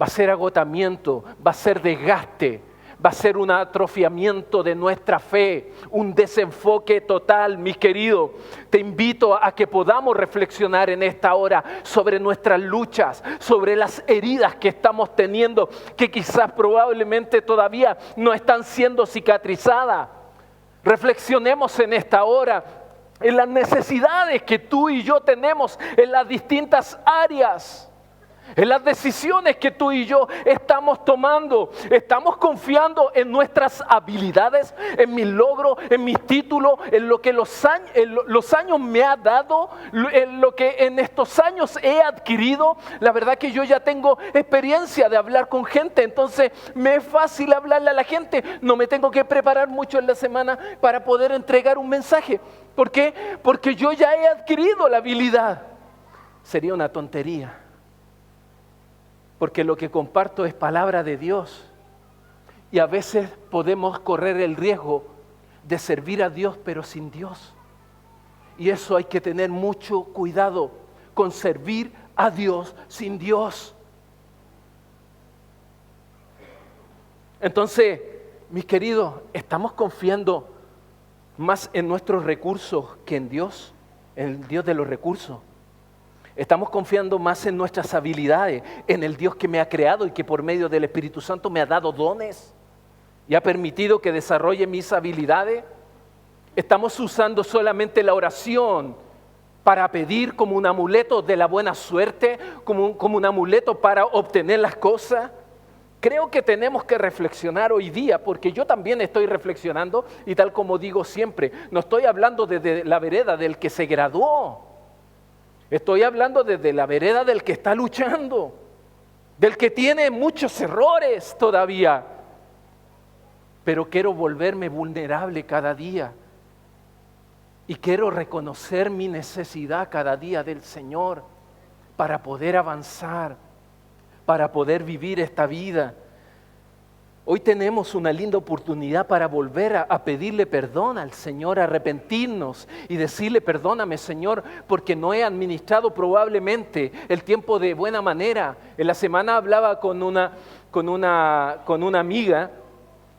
va a ser agotamiento, va a ser desgaste, va a ser un atrofiamiento de nuestra fe, un desenfoque total, mis queridos. Te invito a que podamos reflexionar en esta hora sobre nuestras luchas, sobre las heridas que estamos teniendo, que quizás probablemente todavía no están siendo cicatrizadas. Reflexionemos en esta hora en las necesidades que tú y yo tenemos en las distintas áreas. En las decisiones que tú y yo estamos tomando, estamos confiando en nuestras habilidades, en mis logros, en mis títulos, en lo que los años me ha dado, en lo que en estos años he adquirido. La verdad que yo ya tengo experiencia de hablar con gente, entonces me es fácil hablarle a la gente. No me tengo que preparar mucho en la semana para poder entregar un mensaje. ¿Por qué? Porque yo ya he adquirido la habilidad. Sería una tontería. Porque lo que comparto es palabra de Dios. Y a veces podemos correr el riesgo de servir a Dios pero sin Dios. Y eso hay que tener mucho cuidado con servir a Dios sin Dios. Entonces, mis queridos, ¿estamos confiando más en nuestros recursos que en Dios? En el Dios de los recursos. Estamos confiando más en nuestras habilidades, en el Dios que me ha creado y que por medio del Espíritu Santo me ha dado dones y ha permitido que desarrolle mis habilidades. Estamos usando solamente la oración para pedir como un amuleto de la buena suerte, como un amuleto para obtener las cosas. Creo que tenemos que reflexionar hoy día, porque yo también estoy reflexionando y tal como digo siempre, no estoy hablando desde la vereda del que se graduó, estoy hablando desde la vereda del que está luchando, del que tiene muchos errores todavía, pero quiero volverme vulnerable cada día y quiero reconocer mi necesidad cada día del Señor para poder avanzar, para poder vivir esta vida. Hoy tenemos una linda oportunidad para volver a pedirle perdón al Señor, a arrepentirnos y decirle: perdóname, Señor, porque no he administrado probablemente el tiempo de buena manera. En la semana hablaba con una amiga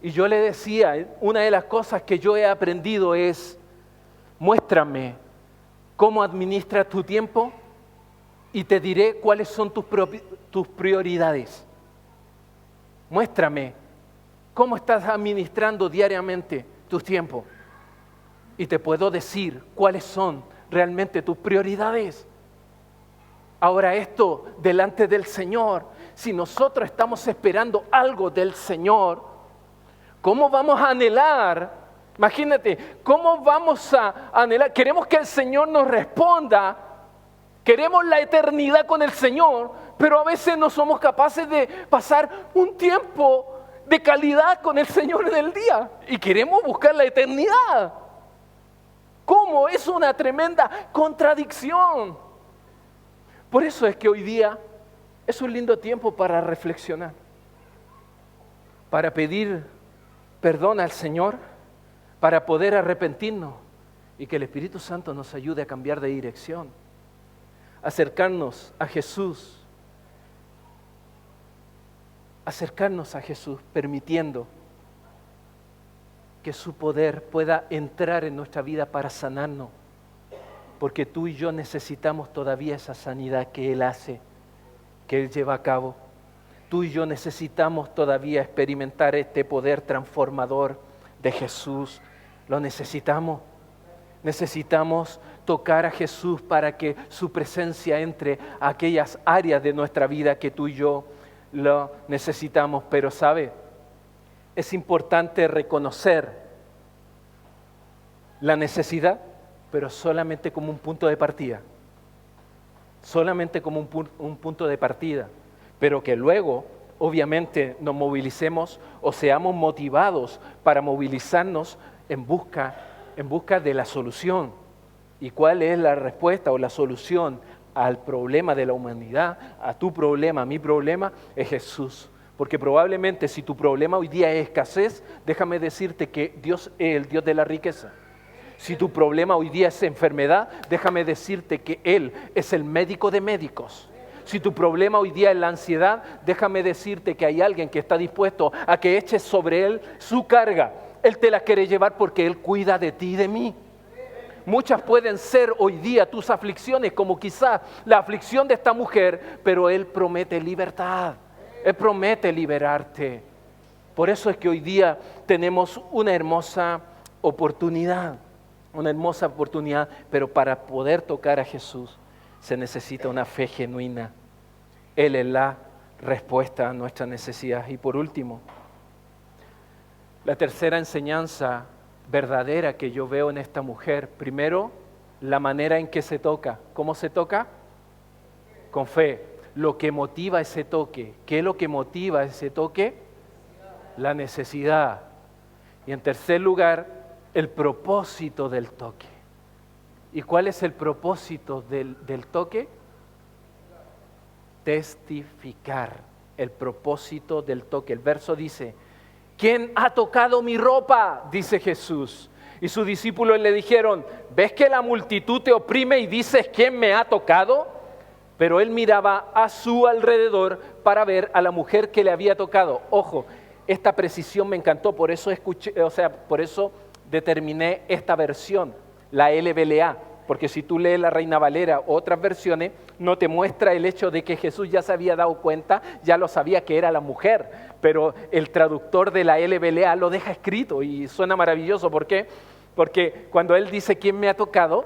y yo le decía, una de las cosas que yo he aprendido es: muéstrame cómo administras tu tiempo y te diré cuáles son tus prioridades. Muéstrame cómo estás administrando diariamente tu tiempo y te puedo decir cuáles son realmente tus prioridades. Ahora, esto delante del Señor, si nosotros estamos esperando algo del Señor, ¿cómo vamos a anhelar? Imagínate, ¿cómo vamos a anhelar? Queremos que el Señor nos responda, queremos la eternidad con el Señor, pero a veces no somos capaces de pasar un tiempo de calidad con el Señor en el día y queremos buscar la eternidad. ¿Cómo? Es una tremenda contradicción. Por eso es que hoy día es un lindo tiempo para reflexionar, para pedir perdón al Señor, para poder arrepentirnos y que el Espíritu Santo nos ayude a cambiar de dirección, acercarnos a Jesús, permitiendo que su poder pueda entrar en nuestra vida para sanarnos, porque tú y yo necesitamos todavía esa sanidad que Él hace, que Él lleva a cabo. Tú y yo necesitamos todavía experimentar este poder transformador de Jesús. Lo necesitamos. Necesitamos tocar a Jesús para que su presencia entre a aquellas áreas de nuestra vida que tú y yo lo necesitamos. Pero ¿sabe? Es importante reconocer la necesidad, pero solamente como un punto de partida. Solamente como un punto de partida. Pero que luego, obviamente, nos movilicemos o seamos motivados para movilizarnos en busca de la solución. ¿Y cuál es la respuesta o la solución al problema de la humanidad, a tu problema, a mi problema? Es Jesús. Porque probablemente si tu problema hoy día es escasez, déjame decirte que Dios es el Dios de la riqueza. Si tu problema hoy día es enfermedad, déjame decirte que Él es el médico de médicos. Si tu problema hoy día es la ansiedad, déjame decirte que hay alguien que está dispuesto a que eches sobre Él su carga. Él te la quiere llevar porque Él cuida de ti y de mí. Muchas pueden ser hoy día tus aflicciones, como quizás la aflicción de esta mujer, pero Él promete libertad. Él promete liberarte. Por eso es que hoy día tenemos una hermosa oportunidad, pero para poder tocar a Jesús se necesita una fe genuina. Él es la respuesta a nuestra necesidad. Y por último, la tercera enseñanza verdadera que yo veo en esta mujer, primero, la manera en que se toca. ¿Cómo se toca? Con fe. Lo que motiva ese toque. ¿Qué es lo que motiva ese toque? La necesidad. Y en tercer lugar, el propósito del toque. ¿Y cuál es el propósito del toque? Testificar. El propósito del toque. El verso dice: ¿quién ha tocado mi ropa?, dice Jesús. Y sus discípulos le dijeron: ¿ves que la multitud te oprime y dices ¿quién me ha tocado? Pero él miraba a su alrededor para ver a la mujer que le había tocado. Ojo, esta precisión me encantó, por eso determiné esta versión, la LBLA, porque si tú lees la Reina Valera o otras versiones, no te muestra el hecho de que Jesús ya se había dado cuenta, ya lo sabía que era la mujer, pero el traductor de la LBLA lo deja escrito y suena maravilloso. ¿Por qué? Porque cuando él dice ¿quién me ha tocado?,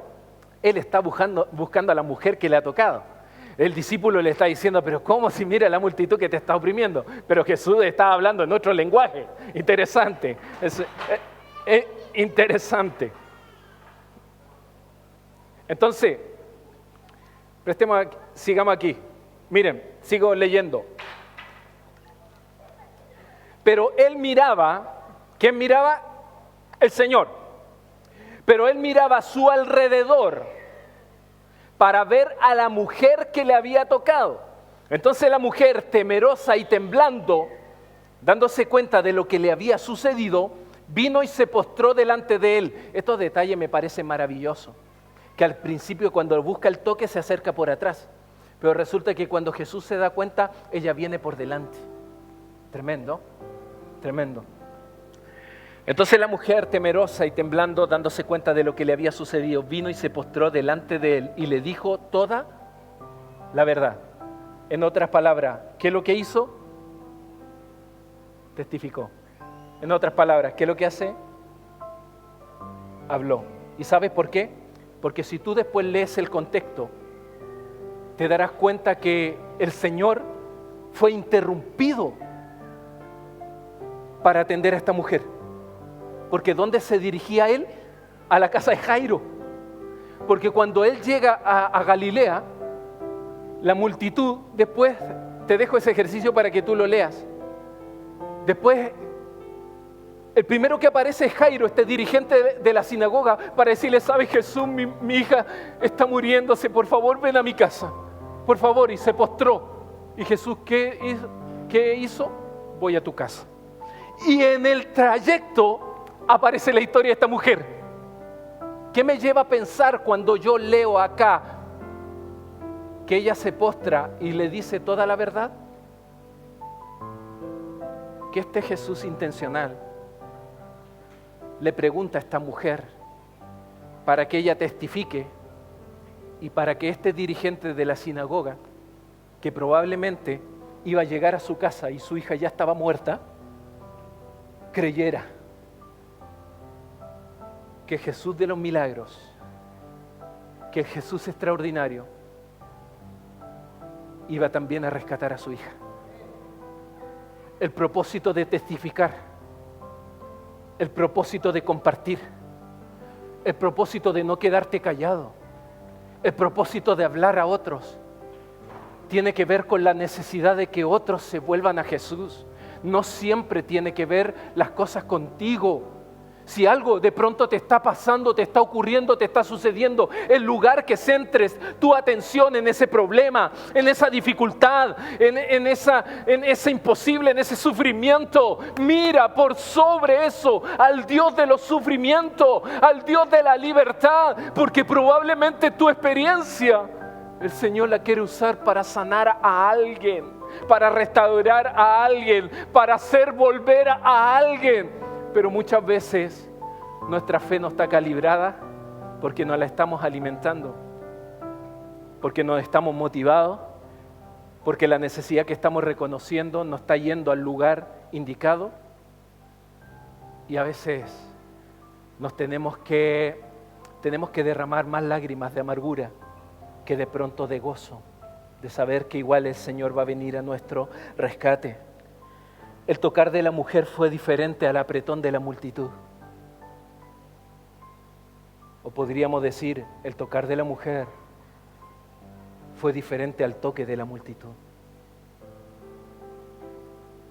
él está buscando a la mujer que le ha tocado. El discípulo le está diciendo, pero ¿cómo si mira la multitud que te está oprimiendo? Pero Jesús estaba hablando en otro lenguaje. Interesante. Es interesante. Entonces, sigamos aquí. Miren, sigo leyendo. Pero él miraba, ¿quién miraba? El Señor. Pero él miraba a su alrededor para ver a la mujer que le había tocado. Entonces la mujer, temerosa y temblando, dándose cuenta de lo que le había sucedido, vino y se postró delante de él. Estos detalles me parecen maravillosos. Que al principio cuando busca el toque se acerca por atrás. Pero resulta que cuando Jesús se da cuenta, ella viene por delante. Tremendo, tremendo. Entonces la mujer, temerosa y temblando, dándose cuenta de lo que le había sucedido, vino y se postró delante de él y le dijo toda la verdad. En otras palabras, ¿qué es lo que hizo? Testificó. En otras palabras, ¿qué es lo que hace? Habló. ¿Y sabes por qué? Porque si tú después lees el contexto, te darás cuenta que el Señor fue interrumpido para atender a esta mujer. Porque ¿dónde se dirigía él? A la casa de Jairo. Porque cuando él llega a Galilea, la multitud, después te dejo ese ejercicio para que tú lo leas. Después, el primero que aparece es Jairo, este dirigente de la sinagoga, para decirle, ¿sabes Jesús? Mi hija está muriéndose, por favor ven a mi casa. Por favor, y se postró. Y Jesús, ¿qué hizo? Voy a tu casa. Y en el trayecto aparece la historia de esta mujer. ¿Qué me lleva a pensar cuando yo leo acá que ella se postra y le dice toda la verdad? Que este Jesús intencional le pregunta a esta mujer para que ella testifique y para que este dirigente de la sinagoga, que probablemente iba a llegar a su casa y su hija ya estaba muerta, creyera que Jesús de los milagros, que el Jesús extraordinario, iba también a rescatar a su hija. El propósito de testificar, el propósito de compartir, el propósito de no quedarte callado, el propósito de hablar a otros, tiene que ver con la necesidad de que otros se vuelvan a Jesús. No siempre tiene que ver las cosas contigo. Si algo de pronto te está pasando, te está ocurriendo, te está sucediendo, en lugar que centres tu atención en ese problema, en esa dificultad, en ese imposible, en ese sufrimiento, mira por sobre eso al Dios de los sufrimientos, al Dios de la libertad, porque probablemente tu experiencia el Señor la quiere usar para sanar a alguien, para restaurar a alguien, para hacer volver a alguien. Pero muchas veces nuestra fe no está calibrada porque no la estamos alimentando, porque no estamos motivados, porque la necesidad que estamos reconociendo no está yendo al lugar indicado. Y a veces tenemos que derramar más lágrimas de amargura que de pronto de gozo, de saber que igual el Señor va a venir a nuestro rescate. El tocar de la mujer fue diferente al apretón de la multitud. O podríamos decir, el tocar de la mujer fue diferente al toque de la multitud.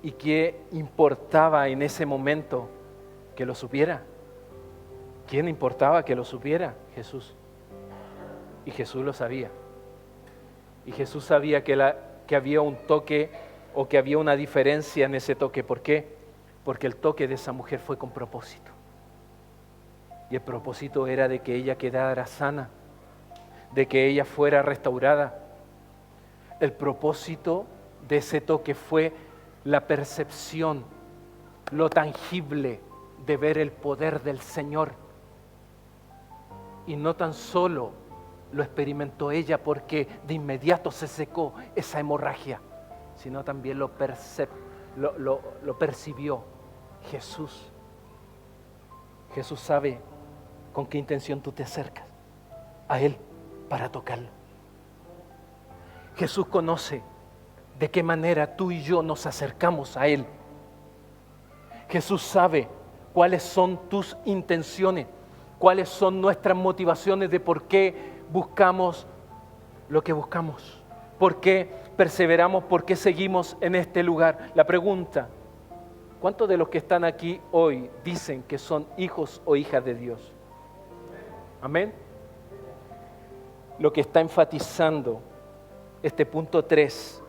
¿Y qué importaba en ese momento que lo supiera? ¿Quién importaba que lo supiera? Jesús. Y Jesús lo sabía. Y Jesús sabía que había un toque o que había una diferencia en ese toque. ¿Por qué? Porque el toque de esa mujer fue con propósito. Y el propósito era de que ella quedara sana, de que ella fuera restaurada. El propósito de ese toque fue la percepción, lo tangible de ver el poder del Señor. Y no tan solo lo experimentó ella porque de inmediato se secó esa hemorragia, sino también lo percibió Jesús. Jesús sabe con qué intención tú te acercas a Él para tocarlo. Jesús conoce de qué manera tú y yo nos acercamos a Él. Jesús sabe cuáles son tus intenciones, cuáles son nuestras motivaciones de por qué buscamos lo que buscamos, por qué perseveramos, por qué seguimos en este lugar. La pregunta: ¿cuántos de los que están aquí hoy dicen que son hijos o hijas de Dios? Amén. Lo que está enfatizando este punto 3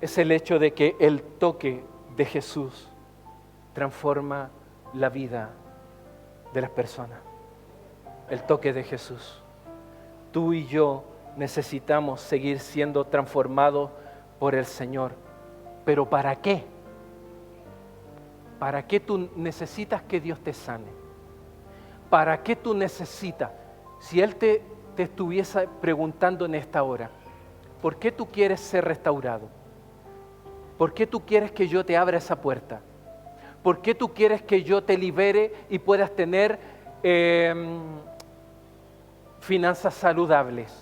es el hecho de que el toque de Jesús transforma la vida de las personas. El toque de Jesús. Tú y yo necesitamos seguir siendo transformados por el Señor. ¿Pero para qué? ¿Para qué tú necesitas que Dios te sane? ¿Para qué tú necesitas? Si Él te estuviese preguntando en esta hora, ¿por qué tú quieres ser restaurado? ¿Por qué tú quieres que yo te abra esa puerta? ¿Por qué tú quieres que yo te libere y puedas tener finanzas saludables?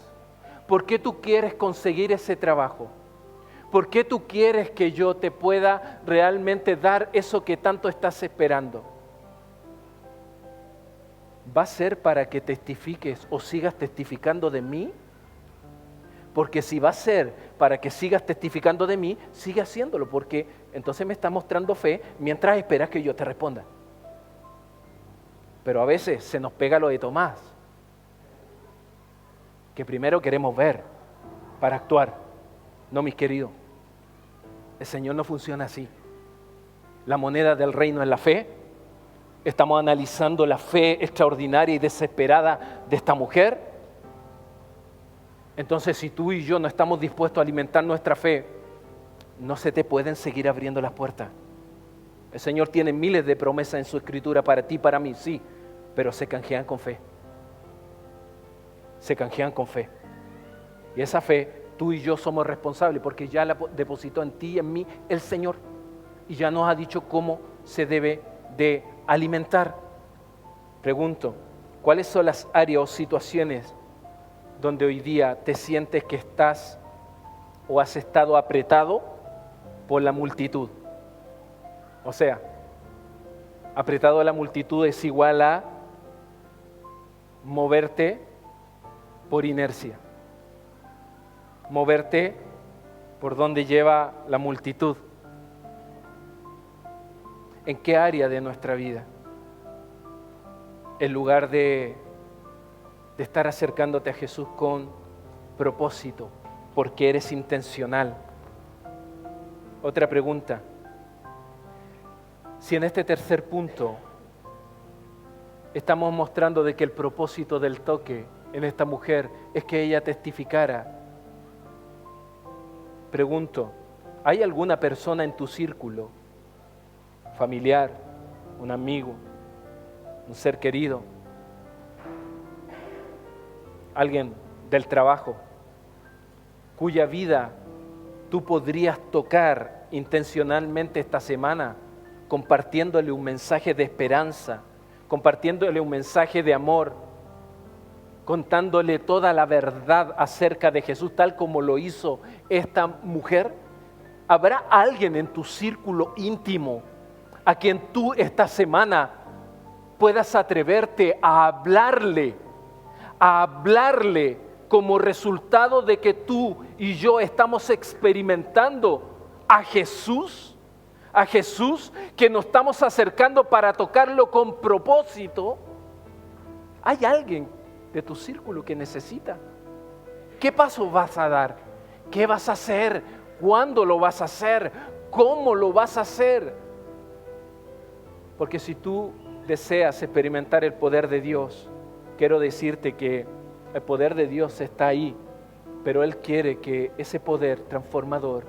¿Por qué tú quieres conseguir ese trabajo? ¿Por qué tú quieres que yo te pueda realmente dar eso que tanto estás esperando? ¿Va a ser para que testifiques o sigas testificando de mí? Porque si va a ser para que sigas testificando de mí, sigue haciéndolo, porque entonces me está mostrando fe mientras esperas que yo te responda. Pero a veces se nos pega lo de Tomás, que primero queremos ver para actuar. No, mis queridos, el Señor no funciona así. La moneda del reino es la fe. Estamos analizando la fe extraordinaria y desesperada de esta mujer. Entonces, si tú y yo no estamos dispuestos a alimentar nuestra fe, no se te pueden seguir abriendo las puertas. El Señor tiene miles de promesas en su Escritura para ti, para mí, sí, pero se canjean con fe. Se canjean con fe. Y esa fe, tú y yo somos responsables porque ya la depositó en ti y en mí el Señor. Y ya nos ha dicho cómo se debe de alimentar. Pregunto, ¿cuáles son las áreas o situaciones donde hoy día te sientes que estás o has estado apretado por la multitud? O sea, apretado a la multitud es igual a moverte por inercia, moverte por donde lleva la multitud. ¿En qué área de nuestra vida? En lugar de estar acercándote a Jesús con propósito, porque eres intencional. Otra pregunta. Si en este tercer punto estamos mostrando de que el propósito del toque en esta mujer es que ella testificara, pregunto, ¿hay alguna persona en tu círculo, familiar, un amigo, un ser querido, alguien del trabajo, cuya vida tú podrías tocar intencionalmente esta semana, compartiéndole un mensaje de esperanza, compartiéndole un mensaje de amor, contándole toda la verdad acerca de Jesús, tal como lo hizo esta mujer? ¿Habrá alguien en tu círculo íntimo a quien tú esta semana puedas atreverte a hablarle como resultado de que tú y yo estamos experimentando a Jesús que nos estamos acercando para tocarlo con propósito? ¿Hay alguien de tu círculo que necesita? ¿Qué paso vas a dar? ¿Qué vas a hacer? ¿Cuándo lo vas a hacer? ¿Cómo lo vas a hacer? Porque si tú deseas experimentar el poder de Dios, quiero decirte que el poder de Dios está ahí, pero Él quiere que ese poder transformador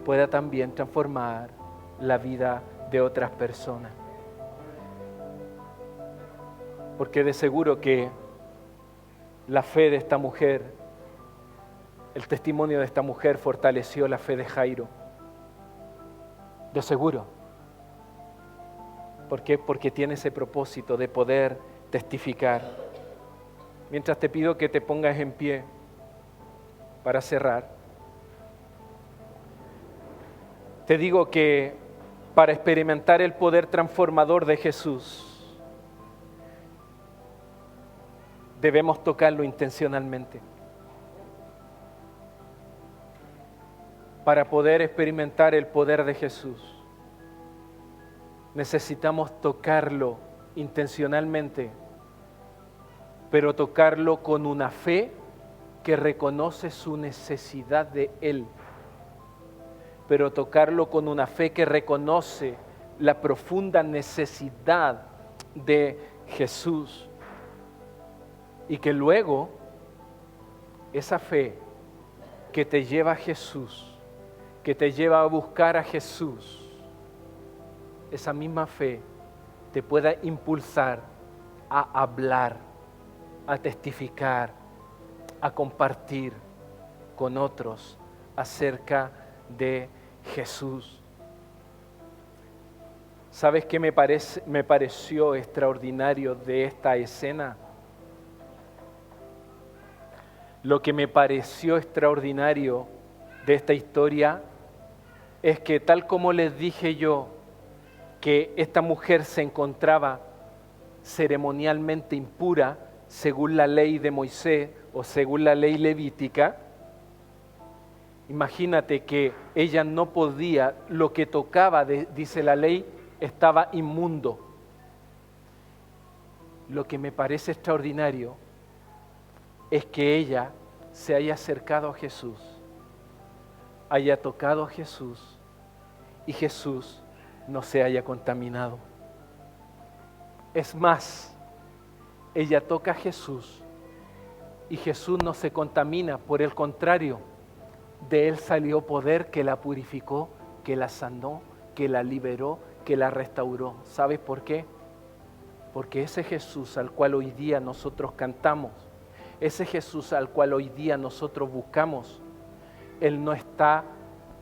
pueda también transformar la vida de otras personas. Porque de seguro que la fe de esta mujer, el testimonio de esta mujer fortaleció la fe de Jairo. De seguro. ¿Por qué? Porque tiene ese propósito de poder testificar. Mientras te pido que te pongas en pie, para cerrar, te digo que para experimentar el poder transformador de Jesús, debemos tocarlo intencionalmente. Para poder experimentar el poder de Jesús, necesitamos tocarlo intencionalmente, pero tocarlo con una fe que reconoce su necesidad de Él, pero tocarlo con una fe que reconoce la profunda necesidad de Jesús, y que luego esa fe que te lleva a Jesús, que te lleva a buscar a Jesús, esa misma fe te pueda impulsar a hablar, a testificar, a compartir con otros acerca de Jesús. ¿Sabes qué me pareció extraordinario de esta escena? Lo que me pareció extraordinario de esta historia es que, tal como les dije yo, que esta mujer se encontraba ceremonialmente impura según la ley de Moisés o según la ley levítica, imagínate que ella no podía, lo que tocaba, dice la ley, estaba inmundo. Lo que me parece extraordinario es que ella se haya acercado a Jesús, haya tocado a Jesús y Jesús no se haya contaminado. Es más, ella toca a Jesús y Jesús no se contamina, por el contrario, de Él salió poder que la purificó, que la sanó, que la liberó, que la restauró. ¿Sabes por qué? Porque ese Jesús al cual hoy día nosotros cantamos, ese Jesús al cual hoy día nosotros buscamos, Él no está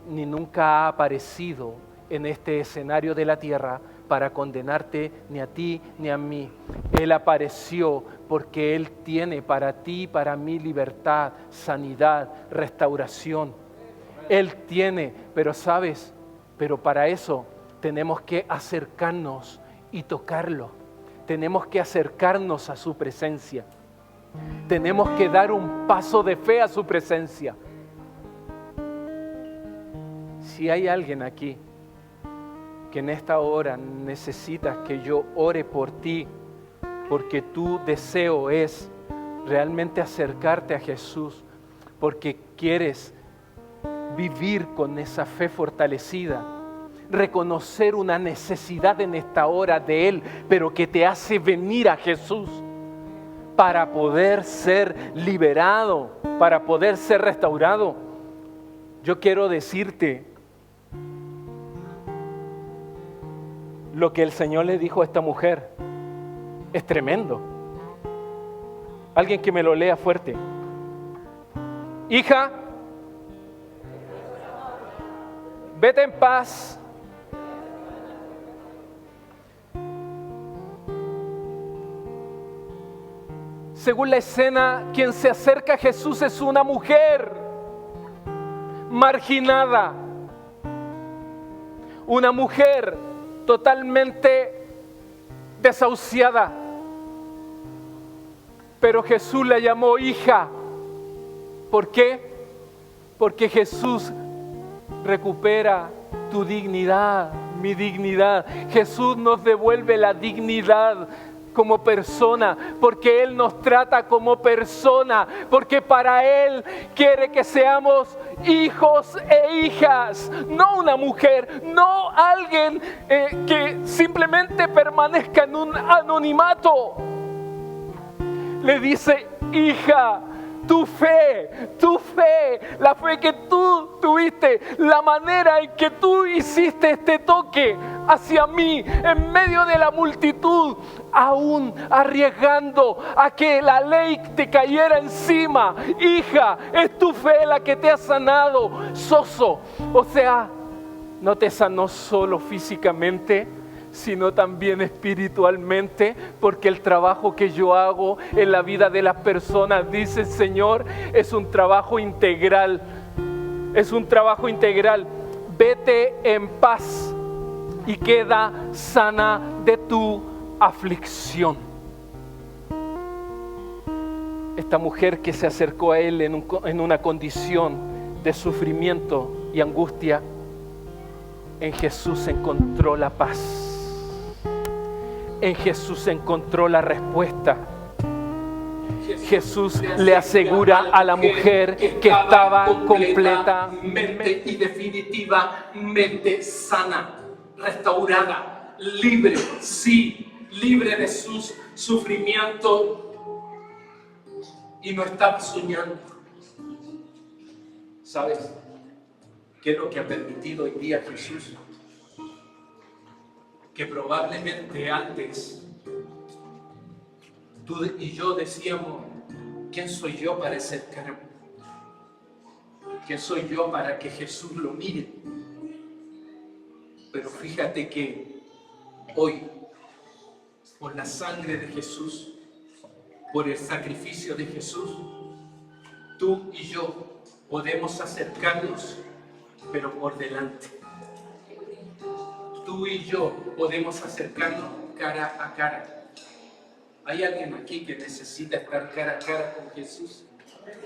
ni nunca ha aparecido en este escenario de la tierra para condenarte ni a ti ni a mí. Él apareció porque Él tiene para ti y para mí libertad, sanidad, restauración. Él tiene, pero sabes, pero para eso tenemos que acercarnos y tocarlo. Tenemos que acercarnos a su presencia. Tenemos que dar un paso de fe a su presencia. Si hay alguien aquí que en esta hora necesitas que yo ore por ti, porque tu deseo es realmente acercarte a Jesús, porque quieres vivir con esa fe fortalecida, reconocer una necesidad en esta hora de Él, pero que te hace venir a Jesús para poder ser liberado, para poder ser restaurado. Yo quiero decirte lo que el Señor le dijo a esta mujer. Es tremendo. Alguien que me lo lea fuerte. Hija, vete en paz. Según la escena, quien se acerca a Jesús es una mujer marginada, una mujer totalmente desahuciada, pero Jesús la llamó hija. ¿Por qué? Porque Jesús recupera tu dignidad, mi dignidad. Jesús nos devuelve la dignidad como persona, porque Él nos trata como persona, porque para Él quiere que seamos hijos e hijas, no una mujer, no alguien que simplemente permanezca en un anonimato. Le dice, hija, tu fe, la fe que tú tuviste, la manera en que tú hiciste este toque hacia mí en medio de la multitud, aún arriesgando a que la ley te cayera encima. Hija, es tu fe la que te ha sanado. Soso, o sea, no te sanó solo físicamente, sino también espiritualmente, porque el trabajo que yo hago en la vida de las personas, dice el Señor, es un trabajo integral. Es un trabajo integral. Vete en paz y queda sana de tu aflicción. Esta mujer que se acercó a Él en una condición de sufrimiento y angustia, en Jesús encontró la paz. En Jesús encontró la respuesta. Jesús le asegura a la mujer que estaba completamente y definitivamente sana, restaurada, libre, sí, libre de sus sufrimientos, y no estaba soñando. ¿Sabes qué es lo que ha permitido hoy día Jesús? Que probablemente antes tú y yo decíamos, ¿quién soy yo para acercarme? ¿Quién soy yo para que Jesús lo mire? Pero fíjate que hoy, por la sangre de Jesús, por el sacrificio de Jesús, tú y yo podemos acercarnos, pero por delante. Tú y yo podemos acercarnos cara a cara. ¿Hay alguien aquí que necesita estar cara a cara con Jesús?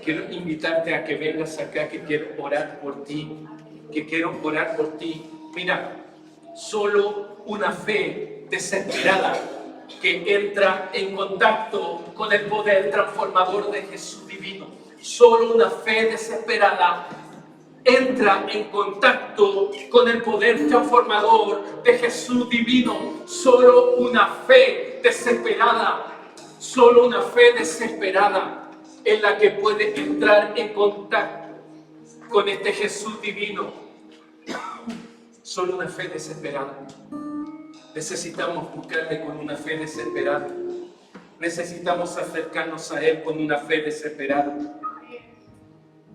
Quiero invitarte a que vengas acá, que quiero orar por ti, Mira, solo una fe desesperada que entra en contacto con el poder transformador de Jesús divino. Solo una fe desesperada entra en contacto con el poder transformador de Jesús divino. Solo una fe desesperada es la que puede entrar en contacto con este Jesús divino. Solo una fe desesperada. Necesitamos buscarle con una fe desesperada. Necesitamos acercarnos a Él con una fe desesperada.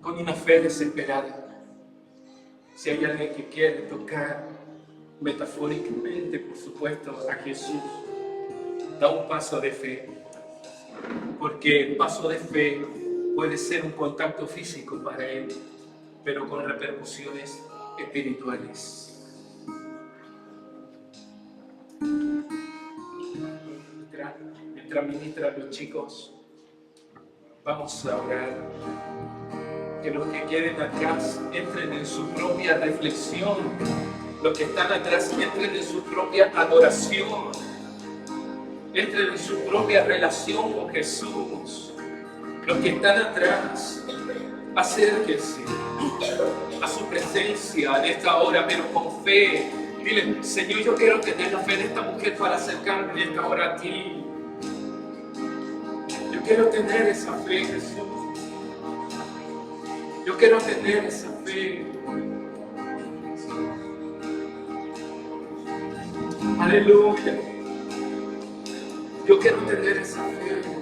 Con una fe desesperada. Si hay alguien que quiere tocar metafóricamente, por supuesto, a Jesús, da un paso de fe. Porque el paso de fe puede ser un contacto físico para Él, pero con repercusiones espirituales. Mientras ministran los chicos, vamos a orar. Que los que queden atrás entren en su propia reflexión. Los que están atrás entren en su propia adoración. Entren en su propia relación con Jesús. Los que están atrás, acérquense a su presencia en esta hora, pero con fe. Dile, Señor, yo quiero tener la fe de esta mujer para acercarme en esta hora a ti. Yo quiero tener esa fe, Jesús. Yo quiero tener esa fe. Aleluya. Yo quiero tener esa fe.